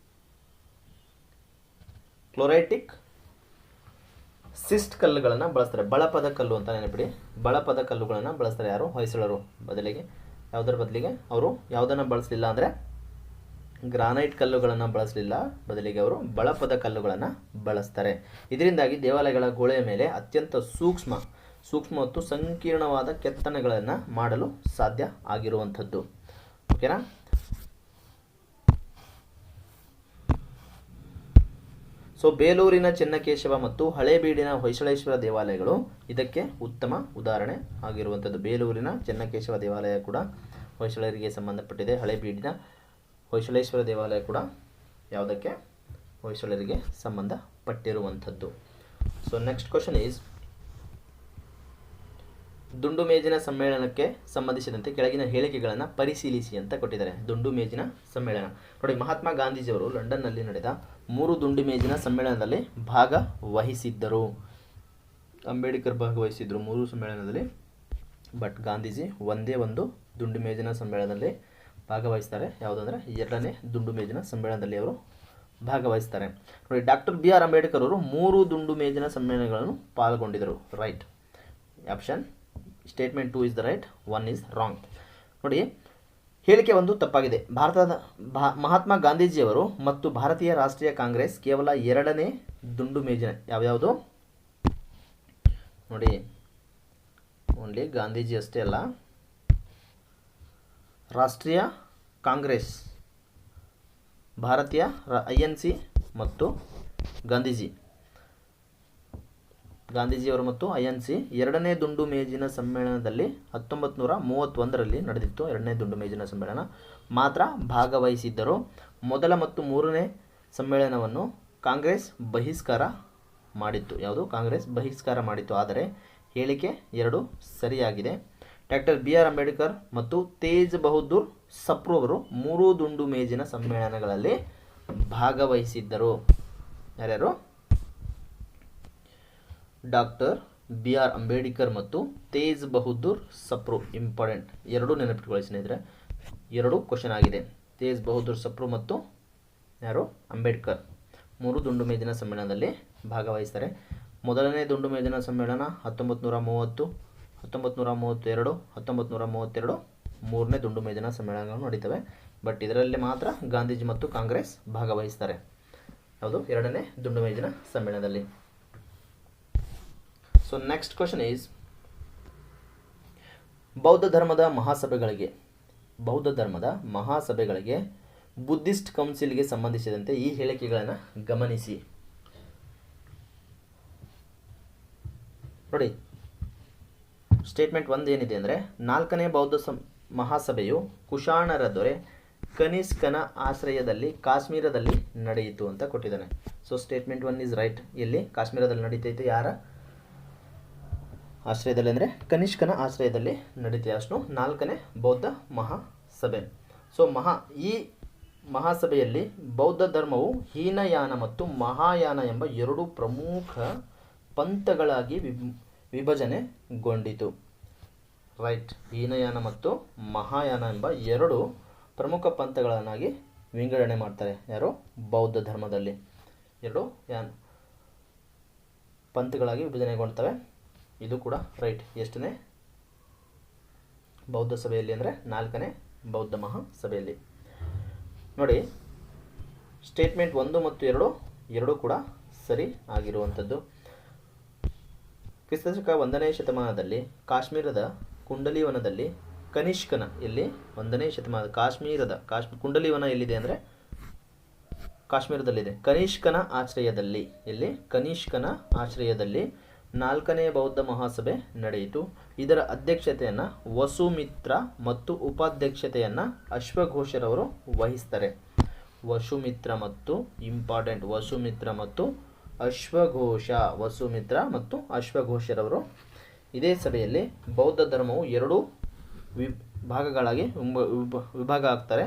ಕ್ಲೋರೈಟಿಕ್ ಸಿಸ್ಟ್ ಕಲ್ಲುಗಳನ್ನು ಬಳಸ್ತಾರೆ. ಬಳಪದ ಕಲ್ಲು ಅಂತ ನೆನಪಿಡಿ. ಬಳಪದ ಕಲ್ಲುಗಳನ್ನು ಬಳಸ್ತಾರೆ. ಯಾರು? ಹೊಯ್ಸಳರು. ಯಾವುದರ ಬದಲಿಗೆ ಅವರು ಯಾವುದನ್ನು ಬಳಸಲಿಲ್ಲ ಅಂದರೆ ಗ್ರಾನೈಟ್ ಕಲ್ಲುಗಳನ್ನು ಬಳಸಲಿಲ್ಲ, ಬದಲಿಗೆ ಅವರು ಬಳಪದ ಕಲ್ಲುಗಳನ್ನು ಬಳಸ್ತಾರೆ. ಇದರಿಂದಾಗಿ ದೇವಾಲಯಗಳ ಗೋಡೆಯ ಮೇಲೆ ಅತ್ಯಂತ ಸೂಕ್ಷ್ಮ ಮತ್ತು ಸಂಕೀರ್ಣವಾದ ಕೆತ್ತನೆಗಳನ್ನು ಮಾಡಲು ಸಾಧ್ಯ ಆಗಿರುವಂಥದ್ದು. ಓಕೆನಾ? ಸೊ ಬೇಲೂರಿನ ಚೆನ್ನಕೇಶವ ಮತ್ತು ಹಳೇಬೀಡಿನ ಹೊಯ್ಸಳೇಶ್ವರ ದೇವಾಲಯಗಳು ಇದಕ್ಕೆ ಉತ್ತಮ ಉದಾಹರಣೆ ಆಗಿರುವಂಥದ್ದು. ಬೇಲೂರಿನ ಚೆನ್ನಕೇಶವ ದೇವಾಲಯ ಕೂಡ ಹೊಯ್ಸಳರಿಗೆ ಸಂಬಂಧಪಟ್ಟಿದೆ. ಹಳೇಬೀಡಿನ ಹೊಯ್ಸಳೇಶ್ವರ ದೇವಾಲಯ ಕೂಡ ಯಾವುದಕ್ಕೆ? ಹೊಯ್ಸಳರಿಗೆ ಸಂಬಂಧಪಟ್ಟಿರುವಂಥದ್ದು. ಸೊ ನೆಕ್ಸ್ಟ್ ಕ್ವಶನ್ ಈಸ್, ದುಂಡು ಮೇಜಿನ ಸಮ್ಮೇಳನಕ್ಕೆ ಸಂಬಂಧಿಸಿದಂತೆ ಕೆಳಗಿನ ಹೇಳಿಕೆಗಳನ್ನು ಪರಿಶೀಲಿಸಿ ಅಂತ ಕೊಟ್ಟಿದ್ದಾರೆ. ದುಂಡು ಮೇಜಿನ ಸಮ್ಮೇಳನ. ನೋಡಿ, ಮಹಾತ್ಮ ಗಾಂಧೀಜಿಯವರು ಲಂಡನ್ನಲ್ಲಿ ನಡೆದ 3 ದುಂಡು ಮೇಜಿನ ಸಮ್ಮೇಳನದಲ್ಲಿ ಭಾಗವಹಿಸಿದ್ದರು. ಅಂಬೇಡ್ಕರ್ ಭಾಗವಹಿಸಿದ್ರು 3 ಸಮ್ಮೇಳನದಲ್ಲಿ. ಬಟ್ ಗಾಂಧೀಜಿ ಒಂದೇ ಒಂದು ದುಂಡು ಮೇಜಿನ ಸಮ್ಮೇಳನದಲ್ಲಿ ಭಾಗವಹಿಸ್ತಾರೆ. ಯಾವುದಂದರೆ 2ನೇ ದುಂಡು ಮೇಜಿನ ಸಮ್ಮೇಳನದಲ್ಲಿ ಅವರು ಭಾಗವಹಿಸ್ತಾರೆ. ನೋಡಿ, ಡಾಕ್ಟರ್ ಬಿ ಆರ್ ಅಂಬೇಡ್ಕರ್ ಅವರು 3 ದುಂಡು ಮೇಜಿನ ಸಮ್ಮೇಳನಗಳನ್ನು ಪಾಲ್ಗೊಂಡಿದ್ದರು. Right option. Statement 2 is the right, 1 is wrong. ನೋಡಿ, ಹೇಳಿಕೆ 1 ತಪ್ಪಾಗಿದೆ. ಮಹಾತ್ಮ ಗಾಂಧೀಜಿಯವರು ಮತ್ತು ಭಾರತೀಯ ರಾಷ್ಟ್ರೀಯ ಕಾಂಗ್ರೆಸ್ ಕೇವಲ 2ನೇ ದುಂಡು ಮೇಜಿನ ಯಾವ್ಯಾವುದು? ನೋಡಿ, ಓನ್ಲಿ ಗಾಂಧೀಜಿ ಅಷ್ಟೇ ಅಲ್ಲ, ರಾಷ್ಟ್ರೀಯ ಕಾಂಗ್ರೆಸ್, ಭಾರತೀಯ INC ಮತ್ತು ಗಾಂಧೀಜಿಯವರು ಮತ್ತು INC 2ನೇ ದುಂಡು ಮೇಜಿನ ಸಮ್ಮೇಳನದಲ್ಲಿ 1931ರಲ್ಲಿ ನಡೆದಿತ್ತು. 2ನೇ ದುಂಡು ಮೇಜಿನ ಸಮ್ಮೇಳನ ಮಾತ್ರ ಭಾಗವಹಿಸಿದ್ದರು. ಮೊದಲ ಮತ್ತು 3ನೇ ಸಮ್ಮೇಳನವನ್ನು ಕಾಂಗ್ರೆಸ್ ಬಹಿಷ್ಕಾರ ಮಾಡಿತ್ತು. ಯಾವುದು? ಕಾಂಗ್ರೆಸ್ ಬಹಿಷ್ಕಾರ ಮಾಡಿತ್ತು. ಆದರೆ ಹೇಳಿಕೆ 2 ಸರಿಯಾಗಿದೆ. ಡಾಕ್ಟರ್ ಬಿ ಆರ್ ಅಂಬೇಡ್ಕರ್ ಮತ್ತು ತೇಜ್ ಬಹದ್ದೂರ್ ಸಪ್ರು ಅವರು 3 ದುಂಡು ಮೇಜಿನ ಸಮ್ಮೇಳನಗಳಲ್ಲಿ ಭಾಗವಹಿಸಿದ್ದರು. ಯಾರ್ಯಾರು? ಡಾಕ್ಟರ್ ಬಿ ಆರ್ ಅಂಬೇಡ್ಕರ್ ಮತ್ತು ತೇಜ್ ಬಹದ್ದೂರ್ ಸಪ್ರು. ಇಂಪಾರ್ಟೆಂಟ್, 2 ನೆನಪಿಟ್ಕೊಳ್ಳಿ ಸ್ನೇಹಿತರೆ, 2 ಕ್ವಶನ್ ಆಗಿದೆ. ತೇಜ್ ಬಹದ್ದೂರ್ ಸಪ್ರು ಮತ್ತು ಯಾರು? ಅಂಬೇಡ್ಕರ್ 3 ದುಂಡು ಮೇಜಿನ ಸಮ್ಮೇಳನದಲ್ಲಿ ಭಾಗವಹಿಸ್ತಾರೆ. ಮೊದಲನೇ ದುಂಡು ಮೇಜಿನ ಸಮ್ಮೇಳನ 1930, 1932, 1932 ಮೂರನೇ ದುಂಡು ಮೇಜಿನ ಸಮ್ಮೇಳನಗಳು ನಡೀತವೆ. ಬಟ್ ಇದರಲ್ಲಿ ಮಾತ್ರ ಗಾಂಧೀಜಿ ಮತ್ತು ಕಾಂಗ್ರೆಸ್ ಭಾಗವಹಿಸ್ತಾರೆ. ಯಾವುದು? 2ನೇ ದುಂಡು ಮೇಜಿನ ಸಮ್ಮೇಳನದಲ್ಲಿ. ಸೊ ನೆಕ್ಸ್ಟ್ ಕ್ವಶನ್ ಈಸ್, ಬೌದ್ಧ ಧರ್ಮದ ಮಹಾಸಭೆಗಳಿಗೆ ಬುದ್ಧಿಸ್ಟ್ ಕೌನ್ಸಿಲ್ಗೆ ಸಂಬಂಧಿಸಿದಂತೆ ಈ ಹೇಳಿಕೆಗಳನ್ನು ಗಮನಿಸಿ. ನೋಡಿ, ಸ್ಟೇಟ್ಮೆಂಟ್ 1 ಏನಿದೆ ಅಂದರೆ, 4ನೇ ಬೌದ್ಧ ಮಹಾಸಭೆಯು ಕುಶಾಣರ ದೊರೆ ಕನಿಷ್ಕನ ಆಶ್ರಯದಲ್ಲಿ ಕಾಶ್ಮೀರದಲ್ಲಿ ನಡೆಯಿತು ಅಂತ ಕೊಟ್ಟಿದ್ದಾನೆ. So statement 1 is right. ಇಲ್ಲಿ ಕಾಶ್ಮೀರದಲ್ಲಿ ನಡೀತೈತೆ. ಯಾರ ಆಶ್ರಯದಲ್ಲಿ ಅಂದರೆ ಕನಿಷ್ಕನ ಆಶ್ರಯದಲ್ಲಿ ನಡೀತದೆ. ಅಷ್ಟು 4ನೇ ಬೌದ್ಧ ಮಹಾಸಭೆ. ಸೊ ಈ ಮಹಾಸಭೆಯಲ್ಲಿ ಬೌದ್ಧ ಧರ್ಮವು ಹೀನಯಾನ ಮತ್ತು ಮಹಾಯಾನ ಎಂಬ 2 ಪ್ರಮುಖ ಪಂಥಗಳಾಗಿ ವಿಭಜನೆಗೊಂಡಿತು. ರೈಟ್. ಹೀನಯಾನ ಮತ್ತು ಮಹಾಯಾನ ಎಂಬ 2 ಪ್ರಮುಖ ಪಂಥಗಳನ್ನಾಗಿ ವಿಂಗಡಣೆ ಮಾಡ್ತಾರೆ. ಯಾರು? ಬೌದ್ಧ ಧರ್ಮದಲ್ಲಿ 2 ಪಂಥಗಳಾಗಿ ವಿಭಜನೆಗೊಳ್ತವೆ. ಇದು ಕೂಡ ರೈಟ್. ಎಷ್ಟನೇ ಬೌದ್ಧ ಸಭೆಯಲ್ಲಿ ಅಂದರೆ 4ನೇ ಬೌದ್ಧ ಮಹಾಸಭೆಯಲ್ಲಿ. ನೋಡಿ, ಸ್ಟೇಟ್ಮೆಂಟ್ 1 ಮತ್ತು 2 ಕೂಡ ಸರಿ ಆಗಿರುವಂಥದ್ದು. ಕ್ರಿಸ್ತಶಕ 1ನೇ ಶತಮಾನದಲ್ಲಿ ಕಾಶ್ಮೀರದ ಕುಂಡಲಿವನದಲ್ಲಿ ಕನಿಷ್ಕನ, ಇಲ್ಲಿ 1ನೇ ಶತಮಾನ ಕಾಶ್ಮೀರದ ಕುಂಡಲಿವನ ಎಲ್ಲಿದೆ ಅಂದರೆ ಕಾಶ್ಮೀರದಲ್ಲಿದೆ. ಕನಿಷ್ಕನ ಆಶ್ರಯದಲ್ಲಿ 4ನೇ ಬೌದ್ಧ ಮಹಾಸಭೆ ನಡೆಯಿತು. ಇದರ ಅಧ್ಯಕ್ಷತೆಯನ್ನು ವಸುಮಿತ್ರ ಮತ್ತು ಉಪಾಧ್ಯಕ್ಷತೆಯನ್ನು ಅಶ್ವಘೋಷರವರು ವಹಿಸ್ತಾರೆ. ವಸುಮಿತ್ರ ಮತ್ತು ಅಶ್ವಘೋಷರವರು ಇದೇ ಸಭೆಯಲ್ಲಿ ಬೌದ್ಧ ಧರ್ಮವು 2 ಭಾಗಗಳಾಗಿ ವಿಭಾಗ ಆಗ್ತಾರೆ.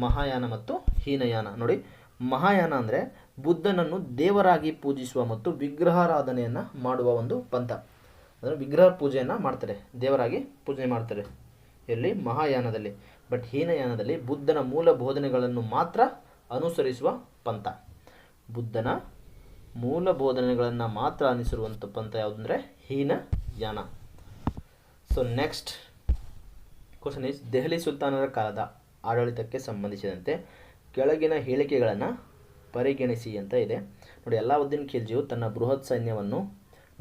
ಮಹಾಯಾನ ಮತ್ತು ಹೀನಯಾನ. ನೋಡಿ, ಮಹಾಯಾನ ಅಂದರೆ ಬುದ್ಧನನ್ನು ದೇವರಾಗಿ ಪೂಜಿಸುವ ಮತ್ತು ವಿಗ್ರಹಾರಾಧನೆಯನ್ನು ಮಾಡುವ ಒಂದು ಪಂಥ. ಅಂದರೆ ವಿಗ್ರಹ ಪೂಜೆಯನ್ನು ಮಾಡ್ತಾರೆ, ದೇವರಾಗಿ ಪೂಜೆ ಮಾಡ್ತಾರೆ. ಎಲ್ಲಿ? ಮಹಾಯಾನದಲ್ಲಿ. ಬಟ್ ಹೀನಯಾನದಲ್ಲಿ ಬುದ್ಧನ ಮೂಲ ಬೋಧನೆಗಳನ್ನು ಮಾತ್ರ ಅನುಸರಿಸುವ ಪಂಥ. ಬುದ್ಧನ ಮೂಲ ಬೋಧನೆಗಳನ್ನು ಮಾತ್ರ ಅನುಸರಿಸುವಂಥ ಪಂಥ ಯಾವುದಂದರೆ Hinayana. So next question is, Delhi ಸುಲ್ತಾನರ ಕಾಲದ ಆಡಳಿತಕ್ಕೆ ಸಂಬಂಧಿಸಿದಂತೆ ಕೆಳಗಿನ ಹೇಳಿಕೆಗಳನ್ನು ಪರಿಗಣಿಸಿ ಅಂತ ಇದೆ. ನೋಡಿ, ಅಲಾವುದ್ದೀನ್ ಖಿಲ್ಜಿಯು ತನ್ನ ಬೃಹತ್ ಸೈನ್ಯವನ್ನು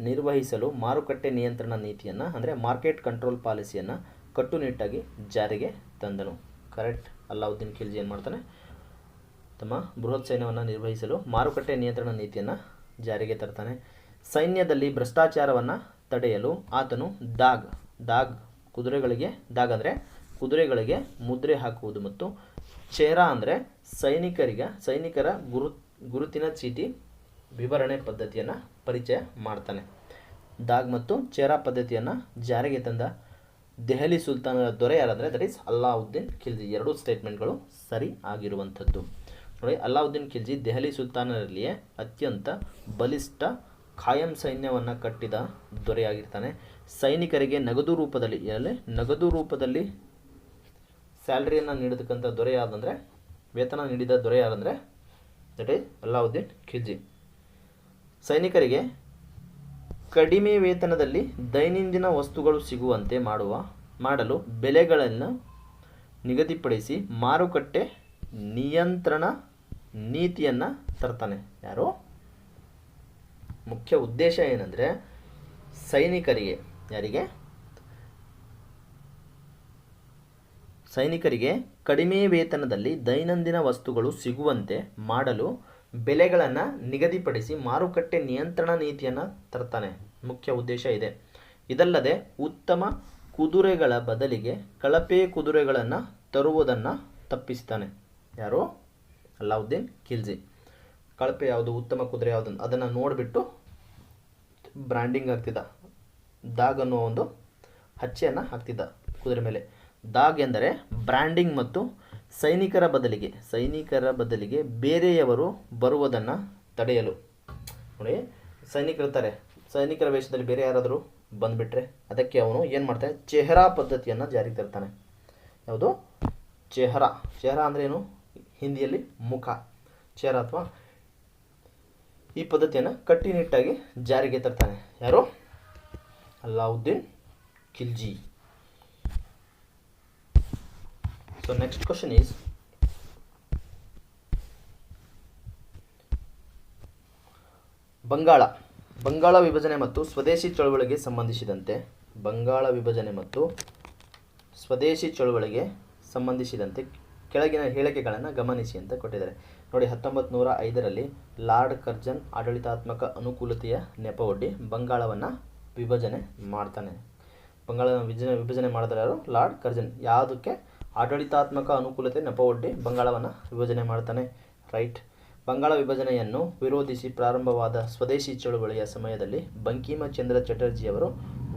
ನಿರ್ವಹಿಸಲು ಮಾರುಕಟ್ಟೆ ನಿಯಂತ್ರಣ ನೀತಿಯನ್ನು ಅಂದರೆ ಮಾರ್ಕೆಟ್ ಕಂಟ್ರೋಲ್ ಪಾಲಿಸಿಯನ್ನು ಕಟ್ಟುನಿಟ್ಟಾಗಿ ಜಾರಿಗೆ ತಂದನು. ಕರೆಕ್ಟ್. ಅಲಾವುದ್ದೀನ್ ಖಿಲ್ಜಿ ಏನು ಮಾಡ್ತಾನೆ? ತಮ್ಮ ಬೃಹತ್ ಸೈನ್ಯವನ್ನು ನಿರ್ವಹಿಸಲು ಮಾರುಕಟ್ಟೆ ನಿಯಂತ್ರಣ ನೀತಿಯನ್ನು ಜಾರಿಗೆ ತರ್ತಾನೆ. ಸೈನ್ಯದಲ್ಲಿ ಭ್ರಷ್ಟಾಚಾರವನ್ನು ತಡೆಯಲು ಆತನು ದಾಗ್ ಅಂದರೆ ಕುದುರೆಗಳಿಗೆ ಮುದ್ರೆ ಹಾಕುವುದು ಮತ್ತು ಚೇರಾ ಅಂದರೆ ಸೈನಿಕರ ಗುರುತಿನ ಚೀಟಿ ವಿವರಣೆ ಪದ್ಧತಿಯನ್ನು ಪರಿಚಯ ಮಾಡ್ತಾನೆ. ದಾಗ್ ಮತ್ತು ಚೇರಾ ಪದ್ಧತಿಯನ್ನು ಜಾರಿಗೆ ತಂದ ದೆಹಲಿ ಸುಲ್ತಾನರ ದೊರೆ ಯಾರಂದರೆ ದಟ್ ಈಸ್ ಅಲಾವುದ್ದೀನ್ ಖಿಲ್ಜಿ. 2 ಸ್ಟೇಟ್ಮೆಂಟ್ಗಳು ಸರಿ ಆಗಿರುವಂಥದ್ದು. ನೋಡಿ, ಅಲಾವುದ್ದೀನ್ ಖಿಲ್ಜಿ ದೆಹಲಿ ಸುಲ್ತಾನರಲ್ಲಿಯೇ ಅತ್ಯಂತ ಬಲಿಷ್ಠ ಖಾಯಂ ಸೈನ್ಯವನ್ನು ಕಟ್ಟಿದ ದೊರೆಯಾಗಿರ್ತಾನೆ. ಸೈನಿಕರಿಗೆ ನಗದು ರೂಪದಲ್ಲಿ ಸ್ಯಾಲ್ರಿಯನ್ನು ನೀಡತಕ್ಕಂಥ ದೊರೆ ಯಾರಂದರೆ, ವೇತನ ನೀಡಿದ ದೊರೆ ಯಾರಂದರೆ ದಟ್ ಈಸ್ ಅಲಾವುದ್ದೀನ್ ಖಿಲ್ಜಿ. ಸೈನಿಕರಿಗೆ ಕಡಿಮೆ ವೇತನದಲ್ಲಿ ದೈನಂದಿನ ವಸ್ತುಗಳು ಸಿಗುವಂತೆ ಮಾಡಲು ಬೆಲೆಗಳನ್ನು ನಿಗದಿಪಡಿಸಿ ಮಾರುಕಟ್ಟೆ ನಿಯಂತ್ರಣ ನೀತಿಯನ್ನು ತರ್ತಾನೆ. ಯಾರು? ಮುಖ್ಯ ಉದ್ದೇಶ ಏನಂದರೆ ಸೈನಿಕರಿಗೆ ಕಡಿಮೆ ವೇತನದಲ್ಲಿ ದೈನಂದಿನ ವಸ್ತುಗಳು ಸಿಗುವಂತೆ ಮಾಡಲು ಬೆಲೆಗಳನ್ನು ನಿಗದಿಪಡಿಸಿ ಮಾರುಕಟ್ಟೆ ನಿಯಂತ್ರಣ ನೀತಿಯನ್ನು ತರ್ತಾನೆ. ಮುಖ್ಯ ಉದ್ದೇಶ ಇದೆ. ಇದಲ್ಲದೆ ಉತ್ತಮ ಕುದುರೆಗಳ ಬದಲಿಗೆ ಕಳಪೆ ಕುದುರೆಗಳನ್ನು ತರುವುದನ್ನು ತಪ್ಪಿಸ್ತಾನೆ. ಯಾರು? ಅಲಾವುದ್ದೀನ್ ಖಿಲ್ಜಿ. ಕಳಪೆ ಯಾವುದು, ಉತ್ತಮ ಕುದುರೆ ಯಾವುದು ಅದನ್ನು ನೋಡಿಬಿಟ್ಟು ಬ್ರ್ಯಾಂಡಿಂಗ್ ಆಗ್ತಿದ್ದ, ದಾಗ್ ಅನ್ನೋ ಒಂದು ಹಚ್ಚೆಯನ್ನು ಹಾಕ್ತಿದ್ದ ಕುದುರೆ ಮೇಲೆ. ದಾಗ್ ಎಂದರೆ ಬ್ರ್ಯಾಂಡಿಂಗ್ ಮತ್ತು ಸೈನಿಕರ ಬದಲಿಗೆ ಬೇರೆಯವರು ಬರುವುದನ್ನು ತಡೆಯಲು. ನೋಡಿ, ಸೈನಿಕರಿರ್ತಾರೆ, ಸೈನಿಕರ ವೇಷದಲ್ಲಿ ಬೇರೆ ಯಾರಾದರೂ ಬಂದುಬಿಟ್ರೆ ಅದಕ್ಕೆ ಅವನು ಏನು ಮಾಡ್ತಾನೆ, ಚೆಹರಾ ಪದ್ಧತಿಯನ್ನು ಜಾರಿಗೆ ತರ್ತಾನೆ. ಯಾವುದು? ಚೆಹರಾ. ಚೆಹರಾ ಅಂದರೆ ಏನು? ಹಿಂದಿಯಲ್ಲಿ ಮುಖ, ಚೆಹರಾ ಅಥವಾ ಈ ಪದ್ಧತಿಯನ್ನು ಕಟ್ಟುನಿಟ್ಟಾಗಿ ಜಾರಿಗೆ ತರ್ತಾನೆ. ಯಾರು? Alauddin Khilji. So next question is, Bengal ವಿಭಜನೆ ಮತ್ತು ಸ್ವದೇಶಿ ಚಳವಳಿಗೆ ಸಂಬಂಧಿಸಿದಂತೆ ಕೆಳಗಿನ ಹೇಳಿಕೆಗಳನ್ನು ಗಮನಿಸಿ ಅಂತ ಕೊಟ್ಟಿದ್ದಾರೆ. ನೋಡಿ, 1905ರಲ್ಲಿ ಲಾರ್ಡ್ ಕರ್ಜನ್ ಆಡಳಿತಾತ್ಮಕ ಅನುಕೂಲತೆಯ ನೆಪವೊಡ್ಡಿ ಬಂಗಾಳವನ್ನು ವಿಭಜನೆ ಮಾಡ್ತಾನೆ. ವಿಭಜನೆ ಮಾಡಿದ್ರೆ ಯಾರು? Lord Curzon. ಯಾವುದಕ್ಕೆ? ಆಡಳಿತಾತ್ಮಕ ಅನುಕೂಲತೆ ನೆಪವೊಡ್ಡಿ ಬಂಗಾಳವನ್ನು ವಿಭಜನೆ ಮಾಡ್ತಾನೆ. ರೈಟ್. ಬಂಗಾಳ ವಿಭಜನೆಯನ್ನು ವಿರೋಧಿಸಿ ಪ್ರಾರಂಭವಾದ ಸ್ವದೇಶಿ ಚಳುವಳಿಯ ಸಮಯದಲ್ಲಿ ಬಂಕಿಮಚಂದ್ರ ಚಟರ್ಜಿಯವರು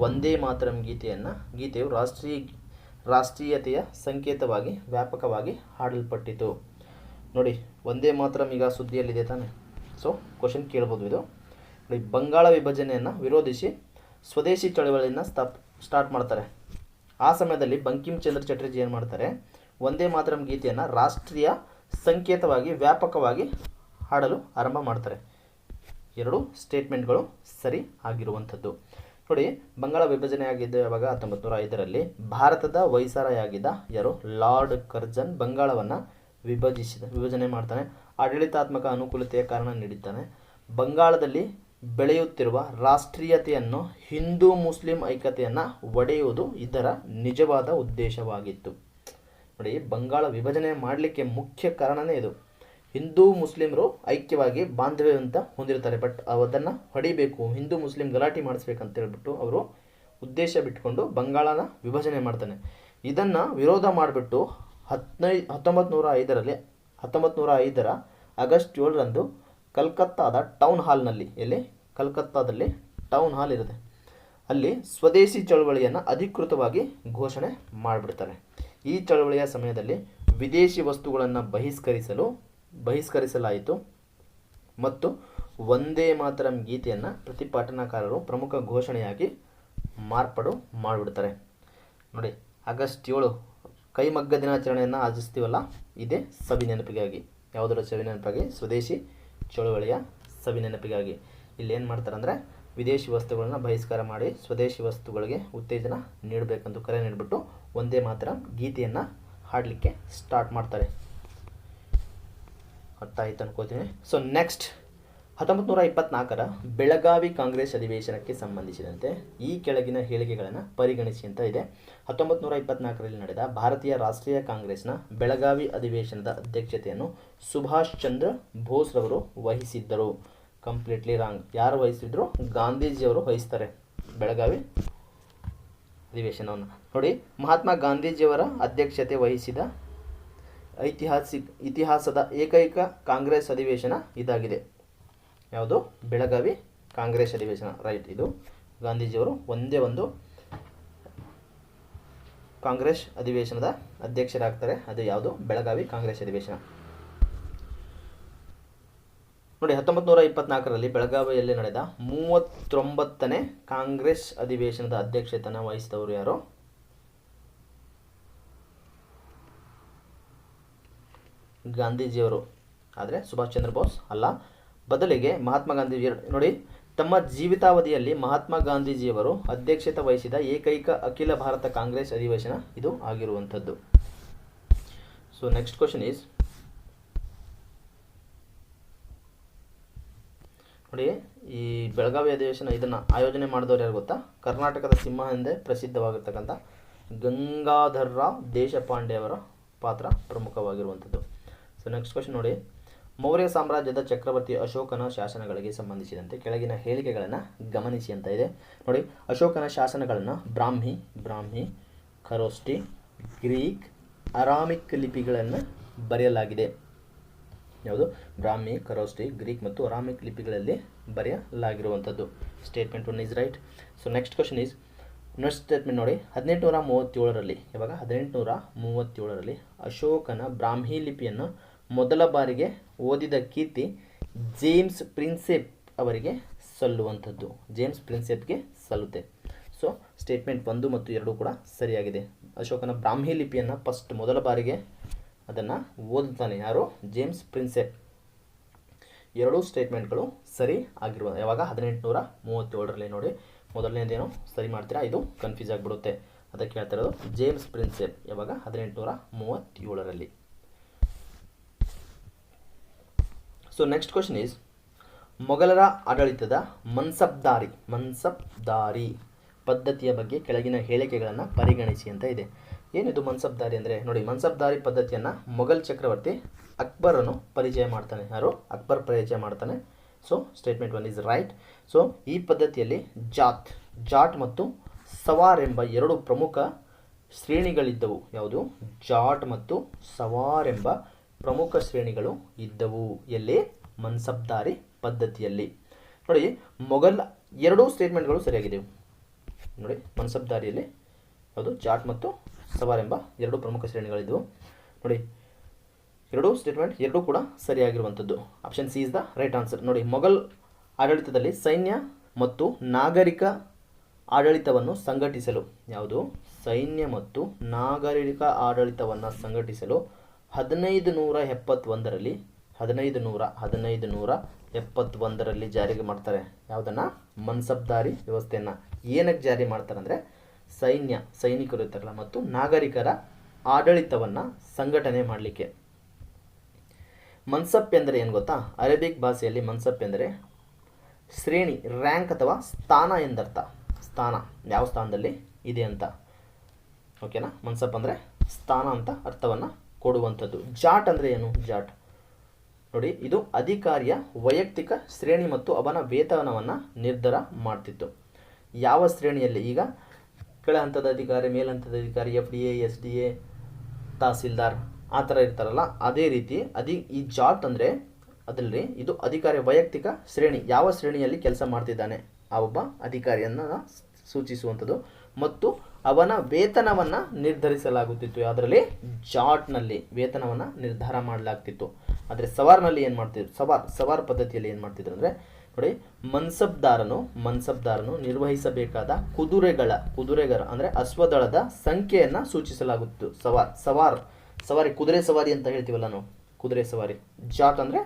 ವಂದೇ ಮಾತರಂ ಗೀತೆಯು ರಾಷ್ಟ್ರೀಯತೆಯ ಸಂಕೇತವಾಗಿ ವ್ಯಾಪಕವಾಗಿ ಹಾಡಲ್ಪಟ್ಟಿತು. ನೋಡಿ, ವಂದೇ ಮಾತರಂ ಈಗ ಸುದ್ದಿಯಲ್ಲಿದೆ ತಾನೆ. ಸೊ ಕ್ವಶನ್ ಕೇಳ್ಬೋದು ಇದು. ನೋಡಿ, ಬಂಗಾಳ ವಿಭಜನೆಯನ್ನು ವಿರೋಧಿಸಿ ಸ್ವದೇಶಿ ಚಳವಳಿಯನ್ನು ಸ್ಟಾರ್ಟ್ ಮಾಡ್ತಾರೆ. ಆ ಸಮಯದಲ್ಲಿ ಬಂಕಿಂಚಂದ್ರ ಚಟರ್ಜಿ ಏನು ಮಾಡ್ತಾರೆ, ವಂದೇ ಮಾತರಂ ಗೀತೆಯನ್ನು ರಾಷ್ಟ್ರೀಯ ಸಂಕೇತವಾಗಿ ವ್ಯಾಪಕವಾಗಿ ಹಾಡಲು ಆರಂಭ ಮಾಡ್ತಾರೆ. ಎರಡು ಸ್ಟೇಟ್ಮೆಂಟ್ಗಳು ಸರಿ ಆಗಿರುವಂಥದ್ದು. ನೋಡಿ, ಬಂಗಾಳ ವಿಭಜನೆ ಆಗಿದ್ದು ಯಾವಾಗ? 1905ರಲ್ಲಿ. ಭಾರತದ ವೈಸರಾಯಾಗಿದ್ದ ಯಾರು? ಲಾರ್ಡ್ ಕರ್ಜನ್ ಬಂಗಾಳವನ್ನು ವಿಭಜನೆ ಮಾಡ್ತಾನೆ. ಆಡಳಿತಾತ್ಮಕ ಅನುಕೂಲತೆಯ ಕಾರಣ ನೀಡಿದ್ದಾನೆ. ಬಂಗಾಳದಲ್ಲಿ ಬೆಳೆಯುತ್ತಿರುವ ರಾಷ್ಟ್ರೀಯತೆಯನ್ನು, ಹಿಂದೂ ಮುಸ್ಲಿಂ ಐಕ್ಯತೆಯನ್ನು ಒಡೆಯುವುದು ಇದರ ನಿಜವಾದ ಉದ್ದೇಶವಾಗಿತ್ತು. ನೋಡಿ, ಬಂಗಾಳ ವಿಭಜನೆ ಮಾಡಲಿಕ್ಕೆ ಮುಖ್ಯ ಕಾರಣನೇ ಇದು. ಹಿಂದೂ ಮುಸ್ಲಿಮರು ಐಕ್ಯವಾಗಿ ಬಾಂಧವ್ಯ ಹೊಂದಿರ್ತಾರೆ, ಬಟ್ ಅದನ್ನು ಹೊಡಿಬೇಕು, ಹಿಂದೂ ಮುಸ್ಲಿಂ ಗಲಾಟೆ ಮಾಡಿಸ್ಬೇಕಂತ ಹೇಳ್ಬಿಟ್ಟು ಅವರು ಉದ್ದೇಶ ಬಿಟ್ಕೊಂಡು ಬಂಗಾಳನ ವಿಭಜನೆ ಮಾಡ್ತಾನೆ. ಇದನ್ನು ವಿರೋಧ ಮಾಡಿಬಿಟ್ಟು 1905ರ ಆಗಸ್ಟ್ 7ರಂದು ಕಲ್ಕತ್ತಾದ ಟೌನ್ ಹಾಲ್ನಲ್ಲಿ, ಕಲ್ಕತ್ತಾದಲ್ಲಿ ಟೌನ್ ಹಾಲ್ ಇರುತ್ತೆ, ಅಲ್ಲಿ ಸ್ವದೇಶಿ ಚಳವಳಿಯನ್ನು ಅಧಿಕೃತವಾಗಿ ಘೋಷಣೆ ಮಾಡಿಬಿಡ್ತಾರೆ. ಈ ಚಳವಳಿಯ ಸಮಯದಲ್ಲಿ ವಿದೇಶಿ ವಸ್ತುಗಳನ್ನು ಬಹಿಷ್ಕರಿಸಲಾಯಿತು ಮತ್ತು ವಂದೇ ಮಾತರಂ ಗೀತೆಯನ್ನು ಪ್ರತಿಭಟನಾಕಾರರು ಪ್ರಮುಖ ಘೋಷಣೆಯಾಗಿ ಮಾರ್ಪಾಡು ಮಾಡಿಬಿಡ್ತಾರೆ. ನೋಡಿ, ಆಗಸ್ಟ್ 7 ಕೈಮಗ್ಗ ದಿನಾಚರಣೆಯನ್ನು ಆಚರಿಸ್ತೀವಲ್ಲ, ಇದೇ ಸವಿ ನೆನಪಿಗಾಗಿ. ಯಾವುದರ ಸವಿ ನೆನಪಿಗಾಗಿ? ಸ್ವದೇಶಿ ಚಳವಳಿಯ ಸವಿ ನೆನಪಿಗಾಗಿ. ಇಲ್ಲಿ ಏನು ಮಾಡ್ತಾರೆ ಅಂದರೆ, ವಿದೇಶಿ ವಸ್ತುಗಳನ್ನು ಬಹಿಷ್ಕಾರ ಮಾಡಿ ಸ್ವದೇಶಿ ವಸ್ತುಗಳಿಗೆ ಉತ್ತೇಜನ ನೀಡಬೇಕಂತ ಕರೆ ನೀಡಿಬಿಟ್ಟು ವಂದೇ ಮಾತರಂ ಗೀತೆಯನ್ನು ಹಾಡಲಿಕ್ಕೆ ಸ್ಟಾರ್ಟ್ ಮಾಡ್ತಾರೆ. ಅರ್ಥ ಆಯ್ತು ಅನ್ಕೋತೀನಿ. ಸೊ ನೆಕ್ಸ್ಟ್, 1924ರ ಬೆಳಗಾವಿ ಕಾಂಗ್ರೆಸ್ ಅಧಿವೇಶನಕ್ಕೆ ಸಂಬಂಧಿಸಿದಂತೆ ಈ ಕೆಳಗಿನ ಹೇಳಿಕೆಗಳನ್ನು ಪರಿಗಣಿಸಿ ಅಂತ ಇದೆ. 1924ರಲ್ಲಿ ನಡೆದ ಭಾರತೀಯ ರಾಷ್ಟ್ರೀಯ ಕಾಂಗ್ರೆಸ್ನ ಬೆಳಗಾವಿ ಅಧಿವೇಶನದ ಅಧ್ಯಕ್ಷತೆಯನ್ನು ಸುಭಾಷ್ ಚಂದ್ರ ಬೋಸ್ರವರು ವಹಿಸಿದ್ದರು. Completely wrong. ಯಾರು ವಹಿಸಿದ್ರು? ಗಾಂಧೀಜಿಯವರು ವಹಿಸ್ತಾರೆ ಬೆಳಗಾವಿ ಅಧಿವೇಶನವನ್ನು. ನೋಡಿ, ಮಹಾತ್ಮ ಗಾಂಧೀಜಿಯವರ ಅಧ್ಯಕ್ಷತೆ ವಹಿಸಿದ ಇತಿಹಾಸದ ಏಕೈಕ ಕಾಂಗ್ರೆಸ್ ಅಧಿವೇಶನ ಇದಾಗಿದೆ. ಯಾವುದು? ಬೆಳಗಾವಿ ಕಾಂಗ್ರೆಸ್ ಅಧಿವೇಶನ. ರೈಟ್. ಇದು ಗಾಂಧೀಜಿಯವರು ಒಂದೇ ಒಂದು ಕಾಂಗ್ರೆಸ್ ಅಧಿವೇಶನದ ಅಧ್ಯಕ್ಷರಾಗ್ತಾರೆ. ಅದು ಯಾವುದು? ಬೆಳಗಾವಿ ಕಾಂಗ್ರೆಸ್ ಅಧಿವೇಶನ. ನೋಡಿ, 1924ರಲ್ಲಿ ಬೆಳಗಾವಿಯಲ್ಲಿ ನಡೆದ 39ನೇ ಕಾಂಗ್ರೆಸ್ ಅಧಿವೇಶನದ ಅಧ್ಯಕ್ಷತೆಯನ್ನು ವಹಿಸಿದವರು ಯಾರು? ಗಾಂಧೀಜಿಯವರು. ಆದರೆ ಸುಭಾಷ್ ಚಂದ್ರ ಬೋಸ್ ಅಲ್ಲ. ಬದಲಿಗೆ ಮಹಾತ್ಮ ಗಾಂಧೀಜಿಯವರು. ನೋಡಿ, ತಮ್ಮ ಜೀವಿತಾವಧಿಯಲ್ಲಿ ಮಹಾತ್ಮ ಗಾಂಧೀಜಿಯವರು ಅಧ್ಯಕ್ಷತೆ ವಹಿಸಿದ ಏಕೈಕ ಅಖಿಲ ಭಾರತ ಕಾಂಗ್ರೆಸ್ ಅಧಿವೇಶನ ಇದು ಆಗಿರುವಂಥದ್ದು. ಸೊ ನೆಕ್ಸ್ಟ್ ಕ್ವಶನ್ ಈಸ್, ನೋಡಿ, ಈ ಬೆಳಗಾವಿ ಅಧಿವೇಶನ ಇದನ್ನು ಆಯೋಜನೆ ಮಾಡಿದವರು ಯಾರು ಗೊತ್ತಾ? ಕರ್ನಾಟಕದ ಸಿಂಹ ಎಂದೇ ಪ್ರಸಿದ್ಧವಾಗಿರ್ತಕ್ಕಂಥ ಗಂಗಾಧರರಾವ್ ದೇಶಪಾಂಡೆ ಅವರ ಪಾತ್ರ ಪ್ರಮುಖವಾಗಿರುವಂಥದ್ದು. ಸೊ ನೆಕ್ಸ್ಟ್ ಕ್ವಶನ್ ನೋಡಿ, ಮೌರ್ಯ ಸಾಮ್ರಾಜ್ಯದ ಚಕ್ರವರ್ತಿ ಅಶೋಕನ ಶಾಸನಗಳಿಗೆ ಸಂಬಂಧಿಸಿದಂತೆ ಕೆಳಗಿನ ಹೇಳಿಕೆಗಳನ್ನು ಗಮನಿಸಿ ಅಂತ ಇದೆ. ನೋಡಿ, ಅಶೋಕನ ಶಾಸನಗಳನ್ನು ಬ್ರಾಹ್ಮಿ, ಖರೋಷ್ಠಿ, ಗ್ರೀಕ್, ಅರಾಮಿಕ್ ಲಿಪಿಗಳನ್ನು ಬರೆಯಲಾಗಿದೆ. ಯಾವುದು ಬ್ರಾಹ್ಮಿ, ಖರೋಷ್ಠಿ, ಗ್ರೀಕ್ ಮತ್ತು ಅರಾಮಿಕ್ ಲಿಪಿಗಳಲ್ಲಿ ಬರೆಯಲಾಗಿರುವಂಥದ್ದು. Statement 1 is right. So next question is, next statement ನೋಡಿ, 1837ರಲ್ಲಿ ಯಾವಾಗ 1837ರಲ್ಲಿ ಅಶೋಕನ ಬ್ರಾಹ್ಮಿ ಲಿಪಿಯನ್ನು ಮೊದಲ ಬಾರಿಗೆ ಓದಿದ ಕೀರ್ತಿ ಜೇಮ್ಸ್ ಪ್ರಿನ್ಸೆಪ್ ಅವರಿಗೆ ಸಲ್ಲುವಂಥದ್ದು. ಜೇಮ್ಸ್ ಪ್ರಿನ್ಸೆಪ್ಗೆ ಸಲ್ಲುತ್ತೆ. ಸೊ ಸ್ಟೇಟ್ಮೆಂಟ್ 1 ಮತ್ತು 2 ಕೂಡ ಸರಿಯಾಗಿದೆ. ಅಶೋಕನ ಬ್ರಾಹ್ಮಿ ಲಿಪಿಯನ್ನು ಫಸ್ಟ್ ಮೊದಲ ಬಾರಿಗೆ ಅದನ್ನು ಓದುತ್ತಾನೆ ಯಾರು? James Prinsep. ಎರಡೂ ಸ್ಟೇಟ್ಮೆಂಟ್ಗಳು ಸರಿ ಆಗಿರುವ ಯಾವಾಗ 1837ರಲ್ಲಿ. ನೋಡಿ ಮೊದಲನೇದೇನೋ ಸರಿ ಮಾಡ್ತೀರಾ, ಇದು ಕನ್ಫ್ಯೂಸ್ ಆಗಿಬಿಡುತ್ತೆ, ಅದಕ್ಕೆ ಹೇಳ್ತಾ ಇರೋದು ಜೇಮ್ಸ್ ಪ್ರಿನ್ಸೆಪ್ ಯಾವಾಗ 1837ರಲ್ಲಿ. ಸೊ ನೆಕ್ಸ್ಟ್ ಕ್ವಶನ್ ಈಸ್, ಮೊಘಲರ ಆಡಳಿತದ ಮನ್ಸಬ್ದಾರಿ ಪದ್ಧತಿಯ ಬಗ್ಗೆ ಕೆಳಗಿನ ಹೇಳಿಕೆಗಳನ್ನು ಪರಿಗಣಿಸಿ ಅಂತ ಇದೆ. ಏನಿದು ಮನ್ಸಬ್ದಾರಿ ಅಂದರೆ, ನೋಡಿ ಮನ್ಸಬ್ದಾರಿ ಪದ್ಧತಿಯನ್ನು ಮೊಘಲ್ ಚಕ್ರವರ್ತಿ ಅಕ್ಬರನು ಪರಿಚಯ ಮಾಡ್ತಾನೆ. ಯಾರು? ಅಕ್ಬರ್ ಪರಿಚಯ ಮಾಡ್ತಾನೆ. So statement 1 is right. So ಈ ಪದ್ಧತಿಯಲ್ಲಿ ಜಾಟ್ ಮತ್ತು ಸವಾರ್ ಎಂಬ ಎರಡು ಪ್ರಮುಖ ಶ್ರೇಣಿಗಳಿದ್ದವು. ಯಾವುದು? ಜಾಟ್ ಮತ್ತು ಸವಾರ್ ಎಂಬ ಪ್ರಮುಖ ಶ್ರೇಣಿಗಳು ಇದ್ದವು. ಎಲ್ಲಿ? ಮನ್ಸಬ್ದಾರಿ ಪದ್ಧತಿಯಲ್ಲಿ. ನೋಡಿ ಮೊಘಲ್ ಎರಡೂ ಸ್ಟೇಟ್ಮೆಂಟ್ಗಳು ಸರಿಯಾಗಿದ್ದವು. ನೋಡಿ ಮನ್ಸಬ್ದಾರಿಯಲ್ಲಿ ಯಾವುದು? ಜಾಟ್ ಮತ್ತು ಸವಾರ್ ಎಂಬ ಎರಡು ಪ್ರಮುಖ ಶ್ರೇಣಿಗಳಿದ್ದವು. ನೋಡಿ ಎರಡೂ ಸ್ಟೇಟ್ಮೆಂಟ್ ಎರಡೂ ಕೂಡ ಸರಿಯಾಗಿರುವಂಥದ್ದು. Option C is the right answer. ನೋಡಿ ಮೊಘಲ್ ಆಡಳಿತದಲ್ಲಿ ಸೈನ್ಯ ಮತ್ತು ನಾಗರಿಕ ಆಡಳಿತವನ್ನು ಸಂಘಟಿಸಲು ಯಾವುದು? ಸೈನ್ಯ ಮತ್ತು ನಾಗರಿಕ ಆಡಳಿತವನ್ನು ಸಂಘಟಿಸಲು 1571ರಲ್ಲಿ ಜಾರಿಗೆ ಮಾಡ್ತಾರೆ. ಯಾವುದನ್ನು? ಮನ್ಸಬ್ದಾರಿ ವ್ಯವಸ್ಥೆಯನ್ನು. ಏನಕ್ಕೆ ಜಾರಿ ಮಾಡ್ತಾರೆ ಅಂದರೆ, ಸೈನಿಕರು ಇರ್ತಾರಲ್ಲ ಮತ್ತು ನಾಗರಿಕರ ಆಡಳಿತವನ್ನು ಸಂಘಟನೆ ಮಾಡಲಿಕ್ಕೆ. ಮನ್ಸಬ್ ಎಂದರೆ ಏನು ಗೊತ್ತಾ? ಅರೇಬಿಕ್ ಭಾಷೆಯಲ್ಲಿ ಮನ್ಸಬ್ ಎಂದರೆ ಶ್ರೇಣಿ, ರ್ಯಾಂಕ್ ಅಥವಾ ಸ್ಥಾನ ಎಂದರ್ಥ. ಸ್ಥಾನ, ಯಾವ ಸ್ಥಾನದಲ್ಲಿ ಇದೆ ಅಂತ. ಓಕೆನಾ? ಮನ್ಸಬ್ ಅಂದರೆ ಸ್ಥಾನ ಅಂತ ಅರ್ಥವನ್ನು ಕೊಡುವಂಥದ್ದು. ಜಾಟ್ ಅಂದರೆ ಏನು? ಜಾಟ್ ನೋಡಿ, ಇದು ಅಧಿಕಾರಿಯ ವೈಯಕ್ತಿಕ ಶ್ರೇಣಿ ಮತ್ತು ಅವನ ವೇತನವನ್ನು ನಿರ್ಧಾರ ಮಾಡ್ತಿತ್ತು. ಯಾವ ಶ್ರೇಣಿಯಲ್ಲಿ? ಈಗ ಕೆಳ ಹಂತದ ಅಧಿಕಾರಿ, ಮೇಲ್ಹಂತದ ಅಧಿಕಾರಿ, FDA, SDA, ತಹಸೀಲ್ದಾರ್ ಆ ಥರ ಇರ್ತಾರಲ್ಲ, ಅದೇ ರೀತಿ ಈ ಜಾಟ್ ಅಂದರೆ ಅದರಲ್ಲಿ ಇದು ಅಧಿಕಾರಿಯ ವೈಯಕ್ತಿಕ ಶ್ರೇಣಿ. ಯಾವ ಶ್ರೇಣಿಯಲ್ಲಿ ಕೆಲಸ ಮಾಡ್ತಿದ್ದಾನೆ ಆ ಒಬ್ಬ ಅಧಿಕಾರಿಯನ್ನು ಸೂಚಿಸುವಂಥದ್ದು. ಮತ್ತು ಅವನ ವೇತನವನ್ನು ನಿರ್ಧರಿಸಲಾಗುತ್ತಿತ್ತು. ಯಾವುದರಲ್ಲಿ? ಜಾಟ್ನಲ್ಲಿ ವೇತನವನ್ನು ನಿರ್ಧಾರ ಮಾಡಲಾಗ್ತಿತ್ತು. ಆದರೆ ಸವಾರ್ನಲ್ಲಿ ಏನು ಮಾಡ್ತಿದ್ರು? ಸವಾರ್ ಪದ್ಧತಿಯಲ್ಲಿ ಏನು ಮಾಡ್ತಿದ್ರು ಅಂದರೆ, ನೋಡಿ ಮನ್ಸಬ್ದಾರನು ನಿರ್ವಹಿಸಬೇಕಾದ ಕುದುರೆಗಳ ಅಂದರೆ ಅಶ್ವದಳದ ಸಂಖ್ಯೆಯನ್ನು ಸೂಚಿಸಲಾಗುತ್ತಿತ್ತು. ಸವಾರಿ ಕುದುರೆ ಸವಾರಿ ಅಂತ ಹೇಳ್ತೀವಲ್ಲ ನಾವು, ಕುದುರೆ ಸವಾರಿ. ಜಾಟ್ ಅಂದರೆ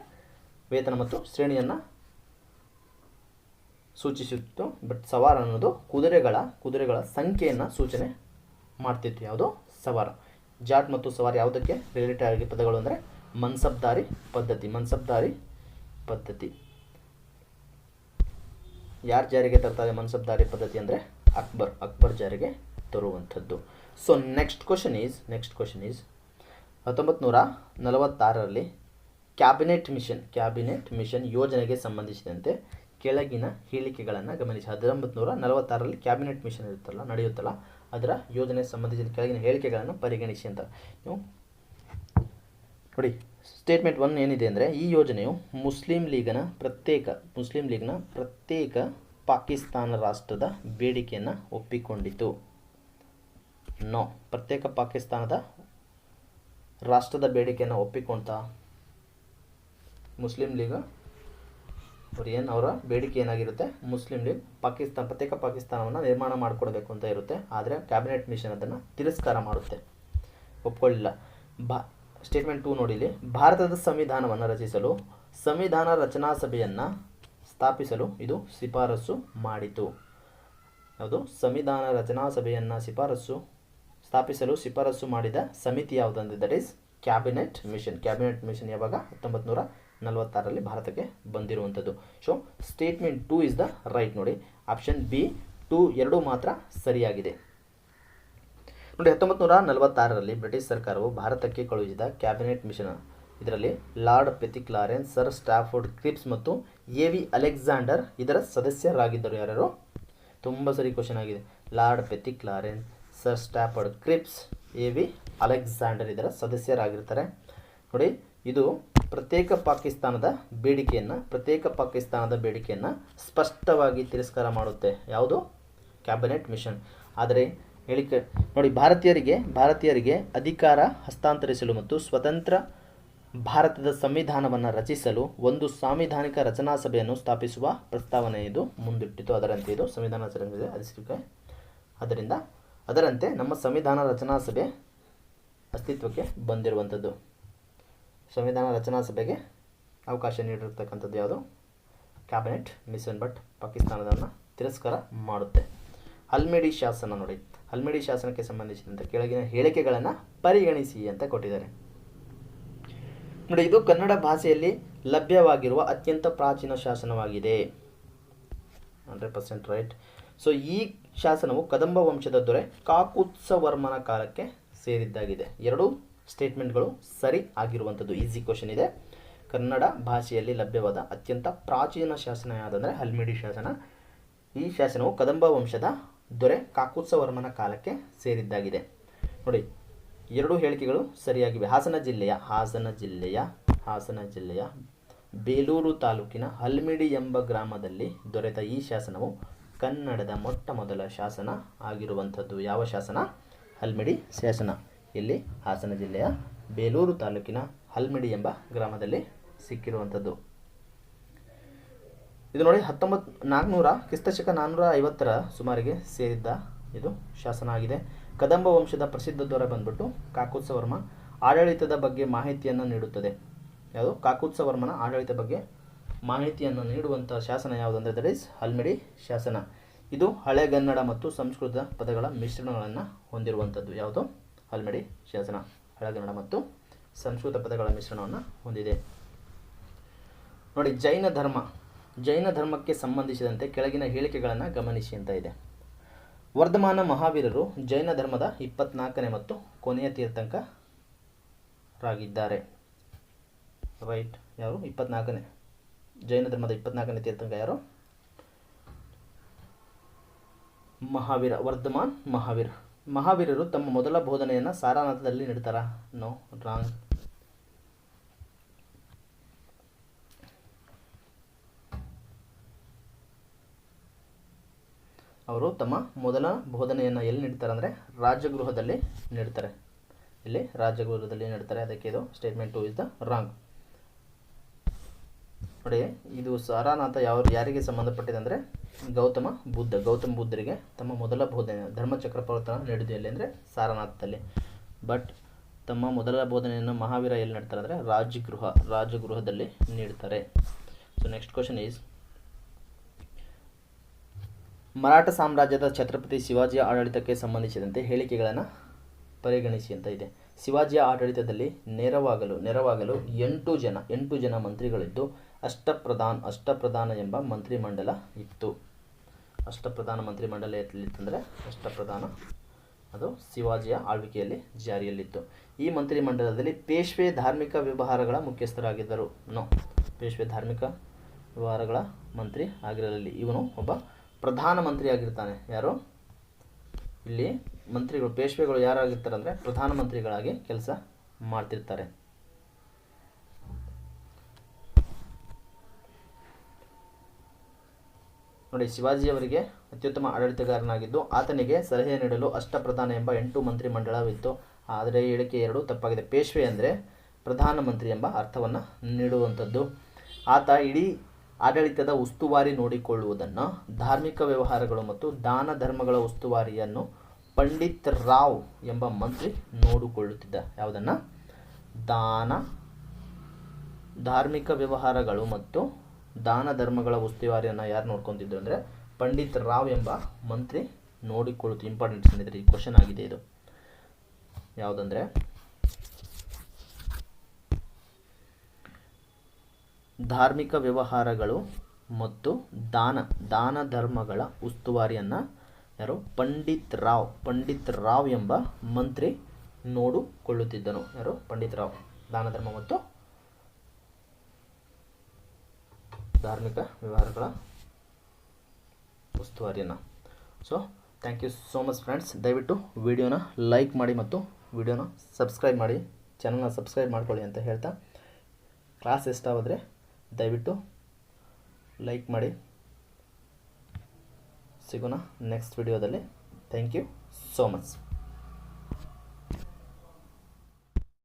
ವೇತನ ಮತ್ತು ಶ್ರೇಣಿಯನ್ನು ಸೂಚಿಸುತ್ತಿತ್ತು. ಬಟ್ ಸವಾರ್ ಅನ್ನೋದು ಕುದುರೆಗಳ ಸಂಖ್ಯೆಯನ್ನು ಸೂಚನೆ ಮಾಡ್ತಿತ್ತು. ಯಾವುದು? ಸವಾರ್. ಜಾಟ್ ಮತ್ತು ಸವಾರ್ ಯಾವುದಕ್ಕೆ ರಿಲೇಟೆಡ್ ಆಗಿ ಪದಗಳು ಅಂದರೆ ಮನ್ಸಬ್ದಾರಿ ಪದ್ಧತಿ. ಯಾರು ಜಾರಿಗೆ ತರ್ತಾರೆ ಮನ್ಸಬ್ದಾರಿ ಪದ್ಧತಿ ಅಂದರೆ ಅಕ್ಬರ್ ಜಾರಿಗೆ ತರುವಂಥದ್ದು. ಸೊ ನೆಕ್ಸ್ಟ್ ಕ್ವಶನ್ ಈಸ್ 1946ರಲ್ಲಿ ಕ್ಯಾಬಿನೆಟ್ ಮಿಷನ್ ಯೋಜನೆಗೆ ಸಂಬಂಧಿಸಿದಂತೆ ಕೆಳಗಿನ ಹೇಳಿಕೆಗಳನ್ನು ಗಮನಿಸಿ. 1946ರಲ್ಲಿ ಕ್ಯಾಬಿನೆಟ್ ಮಿಷನ್ ನಡೆಯುತ್ತಲ್ಲ, ಅದರ ಯೋಜನೆ ಸಂಬಂಧಿಸಿದ ಕೆಳಗಿನ ಹೇಳಿಕೆಗಳನ್ನು ಪರಿಗಣಿಸಿ ಅಂತ. ನೀವು ನೋಡಿ ಸ್ಟೇಟ್ಮೆಂಟ್ 1 ಏನಿದೆ ಅಂದರೆ, ಈ ಯೋಜನೆಯು ಮುಸ್ಲಿಂ ಲೀಗ್ನ ಪ್ರತ್ಯೇಕ ಪಾಕಿಸ್ತಾನ ರಾಷ್ಟ್ರದ ಬೇಡಿಕೆಯನ್ನು ಒಪ್ಪಿಕೊಂಡಿತು. ಪ್ರತ್ಯೇಕ ಪಾಕಿಸ್ತಾನದ ರಾಷ್ಟ್ರದ ಬೇಡಿಕೆಯನ್ನು ಒಪ್ಪಿಕೊಂಡ ಮುಸ್ಲಿಂ ಲೀಗ್ ಅವರ ಬೇಡಿಕೆ ಏನಾಗಿರುತ್ತೆ? ಮುಸ್ಲಿಂ ಲೀಗ್ ಪ್ರತ್ಯೇಕ ಪಾಕಿಸ್ತಾನವನ್ನು ನಿರ್ಮಾಣ ಮಾಡಿಕೊಡ್ಬೇಕು ಅಂತ ಇರುತ್ತೆ. ಆದರೆ ಕ್ಯಾಬಿನೆಟ್ ಮಿಷನ್ ಅದನ್ನು ತಿರಸ್ಕಾರ ಮಾಡುತ್ತೆ, ಒಪ್ಕೊಳ್ಳಿಲ್ಲ. ಸ್ಟೇಟ್ಮೆಂಟ್ 2 ನೋಡಿ, ಇಲ್ಲಿ ಭಾರತದ ಸಂವಿಧಾನವನ್ನು ರಚಿಸಲು ಸಂವಿಧಾನ ರಚನಾ ಸಭೆಯನ್ನು ಸ್ಥಾಪಿಸಲು ಇದು ಶಿಫಾರಸು ಮಾಡಿತು. ಯಾವುದು? ಸಂವಿಧಾನ ರಚನಾ ಸಭೆಯನ್ನು ಸ್ಥಾಪಿಸಲು ಶಿಫಾರಸು ಮಾಡಿದ ಸಮಿತಿ ಯಾವುದಂದ್ರೆ ದಟ್ ಈಸ್ ಕ್ಯಾಬಿನೆಟ್ ಮಿಷನ್ ಯಾವಾಗ 1946ರಲ್ಲಿ ಭಾರತಕ್ಕೆ ಬಂದಿರುವಂಥದ್ದು. So statement 2 is the right. ನೋಡಿ ಆಪ್ಷನ್ ಬಿ 2 ಎರಡೂ ಮಾತ್ರ ಸರಿಯಾಗಿದೆ. ನೋಡಿ 1946ರಲ್ಲಿ ಬ್ರಿಟಿಷ್ ಸರ್ಕಾರವು ಭಾರತಕ್ಕೆ ಕಳುಹಿಸಿದ ಕ್ಯಾಬಿನೆಟ್ ಮಿಷನ್, ಇದರಲ್ಲಿ Lord Pethick Lawrence, sir Stafford Cripps ಮತ್ತು AV ಅಲೆಕ್ಸಾಂಡರ್ ಇದರ ಸದಸ್ಯರಾಗಿದ್ದರು. ಯಾರು? ತುಂಬ ಸರಿ ಕ್ವಶನ್ ಆಗಿದೆ. Lord Pethick Lawrence, sir Stafford Cripps, AV Alexander ಇದರ ಸದಸ್ಯರಾಗಿರ್ತಾರೆ. ನೋಡಿ ಇದು ಪ್ರತ್ಯೇಕ ಪಾಕಿಸ್ತಾನದ ಬೇಡಿಕೆಯನ್ನು ಸ್ಪಷ್ಟವಾಗಿ ತಿರಸ್ಕಾರ ಮಾಡುತ್ತೆ. ಯಾವುದು? Cabinet mission. ಆದರೆ ಹೇಳಿಕೆ ನೋಡಿ, ಭಾರತೀಯರಿಗೆ ಅಧಿಕಾರ ಹಸ್ತಾಂತರಿಸಲು ಮತ್ತು ಸ್ವತಂತ್ರ ಭಾರತದ ಸಂವಿಧಾನವನ್ನು ರಚಿಸಲು ಒಂದು ಸಾಂವಿಧಾನಿಕ ರಚನಾ ಸಭೆಯನ್ನು ಸ್ಥಾಪಿಸುವ ಪ್ರಸ್ತಾವನೆ ಇದು ಮುಂದಿಟ್ಟಿತು. ಅದರಂತೆ ಇದು ಸಂವಿಧಾನ ರಚನೆ ಅದರಂತೆ ನಮ್ಮ ಸಂವಿಧಾನ ರಚನಾ ಸಭೆ ಅಸ್ತಿತ್ವಕ್ಕೆ ಬಂದಿರುವಂಥದ್ದು. ಸಂವಿಧಾನ ರಚನಾ ಸಭೆಗೆ ಅವಕಾಶ ನೀಡಿರ್ತಕ್ಕಂಥದ್ದು ಯಾವುದು? Cabinet mission. ಬಟ್ ಪಾಕಿಸ್ತಾನದನ್ನು ತಿರಸ್ಕಾರ ಮಾಡುತ್ತೆ. ಹಲ್ಮಿಡಿ ಶಾಸನ ನೋಡಿ, ಹಲ್ಮಿಡಿ ಶಾಸನಕ್ಕೆ ಸಂಬಂಧಿಸಿದಂತೆ ಕೆಳಗಿನ ಹೇಳಿಕೆಗಳನ್ನು ಪರಿಗಣಿಸಿ ಅಂತ ಕೊಟ್ಟಿದ್ದಾರೆ ನೋಡಿ. ಇದು ಕನ್ನಡ ಭಾಷೆಯಲ್ಲಿ ಲಭ್ಯವಾಗಿರುವ ಅತ್ಯಂತ ಪ್ರಾಚೀನ ಶಾಸನವಾಗಿದೆ. 100% ರೈಟ್. ಸೊ ಈ ಶಾಸನವು ಕದಂಬ ವಂಶದ ದೊರೆ ಕಾಕುತ್ಸವರ್ಮನ ಕಾಲಕ್ಕೆ ಸೇರಿದ್ದಾಗಿದೆ. ಎರಡೂ ಸ್ಟೇಟ್ಮೆಂಟ್ಗಳು ಸರಿ ಆಗಿರುವಂಥದ್ದು. ಈಸಿ ಕ್ವಶನ್ ಇದೆ. ಕನ್ನಡ ಭಾಷೆಯಲ್ಲಿ ಲಭ್ಯವಾದ ಅತ್ಯಂತ ಪ್ರಾಚೀನ ಶಾಸನ ಯಾವುದಂದರೆ ಹಲ್ಮಿಡಿ ಶಾಸನ. ಈ ಶಾಸನವು ಕದಂಬ ವಂಶದ ದೊರೆ ಕಾಕುತ್ಸವರ್ಮನ ಕಾಲಕ್ಕೆ ಸೇರಿದ್ದಾಗಿದೆ. ನೋಡಿ, ಎರಡೂ ಹೇಳಿಕೆಗಳು ಸರಿಯಾಗಿವೆ. ಹಾಸನ ಜಿಲ್ಲೆಯ ಬೇಲೂರು ತಾಲೂಕಿನ ಹಲ್ಮಿಡಿ ಎಂಬ ಗ್ರಾಮದಲ್ಲಿ ದೊರೆತ ಈ ಶಾಸನವು ಕನ್ನಡದ ಮೊಟ್ಟ ಮೊದಲ ಶಾಸನ ಆಗಿರುವಂಥದ್ದು. ಯಾವ ಶಾಸನ? ಹಲ್ಮಿಡಿ ಶಾಸನ. ಇಲ್ಲಿ ಹಾಸನ ಜಿಲ್ಲೆಯ ಬೇಲೂರು ತಾಲೂಕಿನ ಹಲ್ಮಿಡಿ ಎಂಬ ಗ್ರಾಮದಲ್ಲಿ ಸಿಕ್ಕಿರುವಂಥದ್ದು. ಇದು ನೋಡಿ 400 ಕ್ರಿಸ್ತಶಕ 450 ಸುಮಾರಿಗೆ ಸೇರಿದ್ದ ಇದು ಶಾಸನ ಆಗಿದೆ. ಕದಂಬ ವಂಶದ ಪ್ರಸಿದ್ಧ ದೊರೆ ಬಂದ್ಬಿಟ್ಟು ಕಾಕುತ್ಸವರ್ಮ ಆಡಳಿತದ ಬಗ್ಗೆ ಮಾಹಿತಿಯನ್ನು ನೀಡುತ್ತದೆ. ಯಾವುದು? ಕಾಕುತ್ಸವರ್ಮನ ಆಡಳಿತ ಬಗ್ಗೆ ಮಾಹಿತಿಯನ್ನು ನೀಡುವಂಥ ಶಾಸನ ಯಾವುದಂದರೆ ದಟ್ ಈಸ್ ಹಲ್ಮಿಡಿ ಶಾಸನ. ಇದು ಹಳೆಗನ್ನಡ ಮತ್ತು ಸಂಸ್ಕೃತ ಪದಗಳ ಮಿಶ್ರಣಗಳನ್ನು ಹೊಂದಿರುವಂಥದ್ದು. ಯಾವುದು? ಹಲ್ಮಿಡಿ ಶಾಸನ ಹಳೆಗನ್ನಡ ಮತ್ತು ಸಂಸ್ಕೃತ ಪದಗಳ ಮಿಶ್ರಣವನ್ನು ಹೊಂದಿದೆ. ನೋಡಿ, ಜೈನ ಧರ್ಮಕ್ಕೆ ಸಂಬಂಧಿಸಿದಂತೆ ಕೆಳಗಿನ ಹೇಳಿಕೆಗಳನ್ನು ಗಮನಿಸಿ ಅಂತ ಇದೆ. ವರ್ಧಮಾನ ಮಹಾವೀರರು ಜೈನ ಧರ್ಮದ 24ನೇ ಮತ್ತು ಕೊನೆಯ ತೀರ್ಥಂಕರಾಗಿದ್ದಾರೆ. ರೈಟ್. ಯಾರು? 24ನೇ ಜೈನ ಧರ್ಮದ 24ನೇ ತೀರ್ಥಂಕ ಯಾರು? ವರ್ಧಮಾನ್ ಮಹಾವೀರರು ತಮ್ಮ ಮೊದಲ ಬೋಧನೆಯನ್ನು ಸಾರನಾಥದಲ್ಲಿ ನೀಡ್ತಾರಾ? No, wrong. ಅವರು ತಮ್ಮ ಮೊದಲ ಬೋಧನೆಯನ್ನು ಎಲ್ಲಿ ನೀಡ್ತಾರೆ ಅಂದರೆ ರಾಜಗೃಹದಲ್ಲಿ ನೀಡ್ತಾರೆ. ಇಲ್ಲಿ ರಾಜಗೃಹದಲ್ಲಿ ನೀಡ್ತಾರೆ. ಅದಕ್ಕೆ ಇದು ಸ್ಟೇಟ್ಮೆಂಟ್ 2 ಇಸ್ ದ ರಾಂಗ್. ನೋಡಿ, ಇದು ಸಾರನಾಥ ಯಾರಿಗೆ ಸಂಬಂಧಪಟ್ಟಿದೆ ಅಂದರೆ ಗೌತಮ ಬುದ್ಧರಿಗೆ ತಮ್ಮ ಮೊದಲ ಬೋಧನೆ ಧರ್ಮಚಕ್ರ ಪ್ರವರ್ತನ ನೀಡಿದ್ದು ಎಲ್ಲಿ ಅಂದರೆ ಸಾರನಾಥದಲ್ಲಿ. ಬಟ್ ತಮ್ಮ ಮೊದಲ ಬೋಧನೆಯನ್ನು ಮಹಾವೀರ ಎಲ್ಲಿ ನೀಡ್ತಾರೆ ಅಂದರೆ ರಾಜಗೃಹದಲ್ಲಿ ನೀಡ್ತಾರೆ. So next question is, Maratha ಸಾಮ್ರಾಜ್ಯದ ಛತ್ರಪತಿ ಶಿವಾಜಿಯ ಆಡಳಿತಕ್ಕೆ ಸಂಬಂಧಿಸಿದಂತೆ ಹೇಳಿಕೆಗಳನ್ನು ಪರಿಗಣಿಸಿ ಅಂತ ಇದೆ. ಶಿವಾಜಿಯ ಆಡಳಿತದಲ್ಲಿ ನೆರವಾಗಲು 8 ಜನ ಮಂತ್ರಿಗಳಿದ್ದು ಅಷ್ಟಪ್ರಧಾನ ಎಂಬ ಮಂತ್ರಿಮಂಡಲ ಇತ್ತು. ಅಷ್ಟಪ್ರಧಾನ ಮಂತ್ರಿಮಂಡಲ ಎಲ್ಲಿತ್ತಂದರೆ ಅದು ಶಿವಾಜಿಯ ಆಳ್ವಿಕೆಯಲ್ಲಿ ಜಾರಿಯಲ್ಲಿತ್ತು. ಈ ಮಂತ್ರಿಮಂಡಲದಲ್ಲಿ ಪೇಶ್ವೆ ಧಾರ್ಮಿಕ ವ್ಯವಹಾರಗಳ ಮುಖ್ಯಸ್ಥರಾಗಿದ್ದರು. ಪೇಶ್ವೆ ಧಾರ್ಮಿಕ ವ್ಯವಹಾರಗಳ ಮಂತ್ರಿ ಆಗಿರಲಿಲ್ಲ. ಇವನು ಒಬ್ಬ ಪ್ರಧಾನಮಂತ್ರಿ ಆಗಿರ್ತಾನೆ. ಯಾರು? ಇಲ್ಲಿ ಮಂತ್ರಿಗಳು ಪೇಶ್ವೆಗಳು ಯಾರಾಗಿರ್ತಾರೆ ಅಂದರೆ ಪ್ರಧಾನಮಂತ್ರಿಗಳಾಗಿ ಕೆಲಸ ಮಾಡ್ತಿರ್ತಾರೆ. ನೋಡಿ, ಶಿವಾಜಿಯವರಿಗೆ ಅತ್ಯುತ್ತಮ ಆಡಳಿತಗಾರನಾಗಿದ್ದು ಆತನಿಗೆ ಸಲಹೆ ನೀಡಲು ಅಷ್ಟಪ್ರಧಾನ ಎಂಬ 8 ಮಂತ್ರಿಮಂಡಲವಿತ್ತು. ಆದರೆ ಹೇಳಿಕೆ 2 ತಪ್ಪಾಗಿದೆ. ಪೇಶ್ವೆ ಅಂದರೆ ಪ್ರಧಾನಮಂತ್ರಿ ಎಂಬ ಅರ್ಥವನ್ನು ನೀಡುವಂಥದ್ದು. ಆತ ಇಡೀ ಆಡಳಿತದ ಉಸ್ತುವಾರಿ ನೋಡಿಕೊಳ್ಳುವುದನ್ನು, ಧಾರ್ಮಿಕ ವ್ಯವಹಾರಗಳು ಮತ್ತು ದಾನ ಧರ್ಮಗಳ ಉಸ್ತುವಾರಿಯನ್ನು ಪಂಡಿತ್ ರಾವ್ ಎಂಬ ಮಂತ್ರಿ ನೋಡಿಕೊಳ್ಳುತ್ತಿದ್ದ. ಯಾವುದನ್ನು? ಧಾರ್ಮಿಕ ವ್ಯವಹಾರಗಳು ಮತ್ತು ದಾನ ಧರ್ಮಗಳ ಉಸ್ತುವಾರಿಯನ್ನು ಯಾರು ನೋಡ್ಕೊತಿದ್ರು ಅಂದರೆ ಪಂಡಿತ್ ರಾವ್ ಎಂಬ ಮಂತ್ರಿ ನೋಡಿಕೊಳ್ಳುತ್ತೆ. ಇಂಪಾರ್ಟೆಂಟ್ ಸ್ನೇಹಿತರೆ, ಈ ಕ್ವಶನ್ ಆಗಿದೆ. ಇದು ಯಾವುದಂದರೆ ಧಾರ್ಮಿಕ ವ್ಯವಹಾರಗಳು ಮತ್ತು ದಾನ ಧರ್ಮಗಳ ಉಸ್ತುವಾರಿಯನ್ನು ಯಾರು? ಪಂಡಿತ್ ರಾವ್ ಎಂಬ ಮಂತ್ರಿ ನೋಡಿಕೊಳ್ಳುತ್ತಿದ್ದನು. ಯಾರು? ಪಂಡಿತ್ ರಾವ್. ದಾನ ಧರ್ಮ ಮತ್ತು ಧಾರ್ಮಿಕ ವ್ಯವಹಾರಗಳ ಉಸ್ತುವಾರಿಯನ್ನು. So thank you so much friends. ದಯವಿಟ್ಟು ವಿಡಿಯೋನ ಲೈಕ್ ಮಾಡಿ ಮತ್ತು ವಿಡಿಯೋನ ಸಬ್ಸ್ಕ್ರೈಬ್ ಮಾಡಿ, ಚಾನಲ್ನ ಸಬ್ಸ್ಕ್ರೈಬ್ ಮಾಡ್ಕೊಳ್ಳಿ ಅಂತ ಹೇಳ್ತಾ ಕ್ಲಾಸ್ ಇಷ್ಟವಾದರೆ ದಯವಿಟ್ಟು ಲೈಕ್ ಮಾಡಿ. ಸಿಗೋಣ ನೆಕ್ಸ್ಟ್ ವಿಡಿಯೋದಲ್ಲಿ. Thank you so much.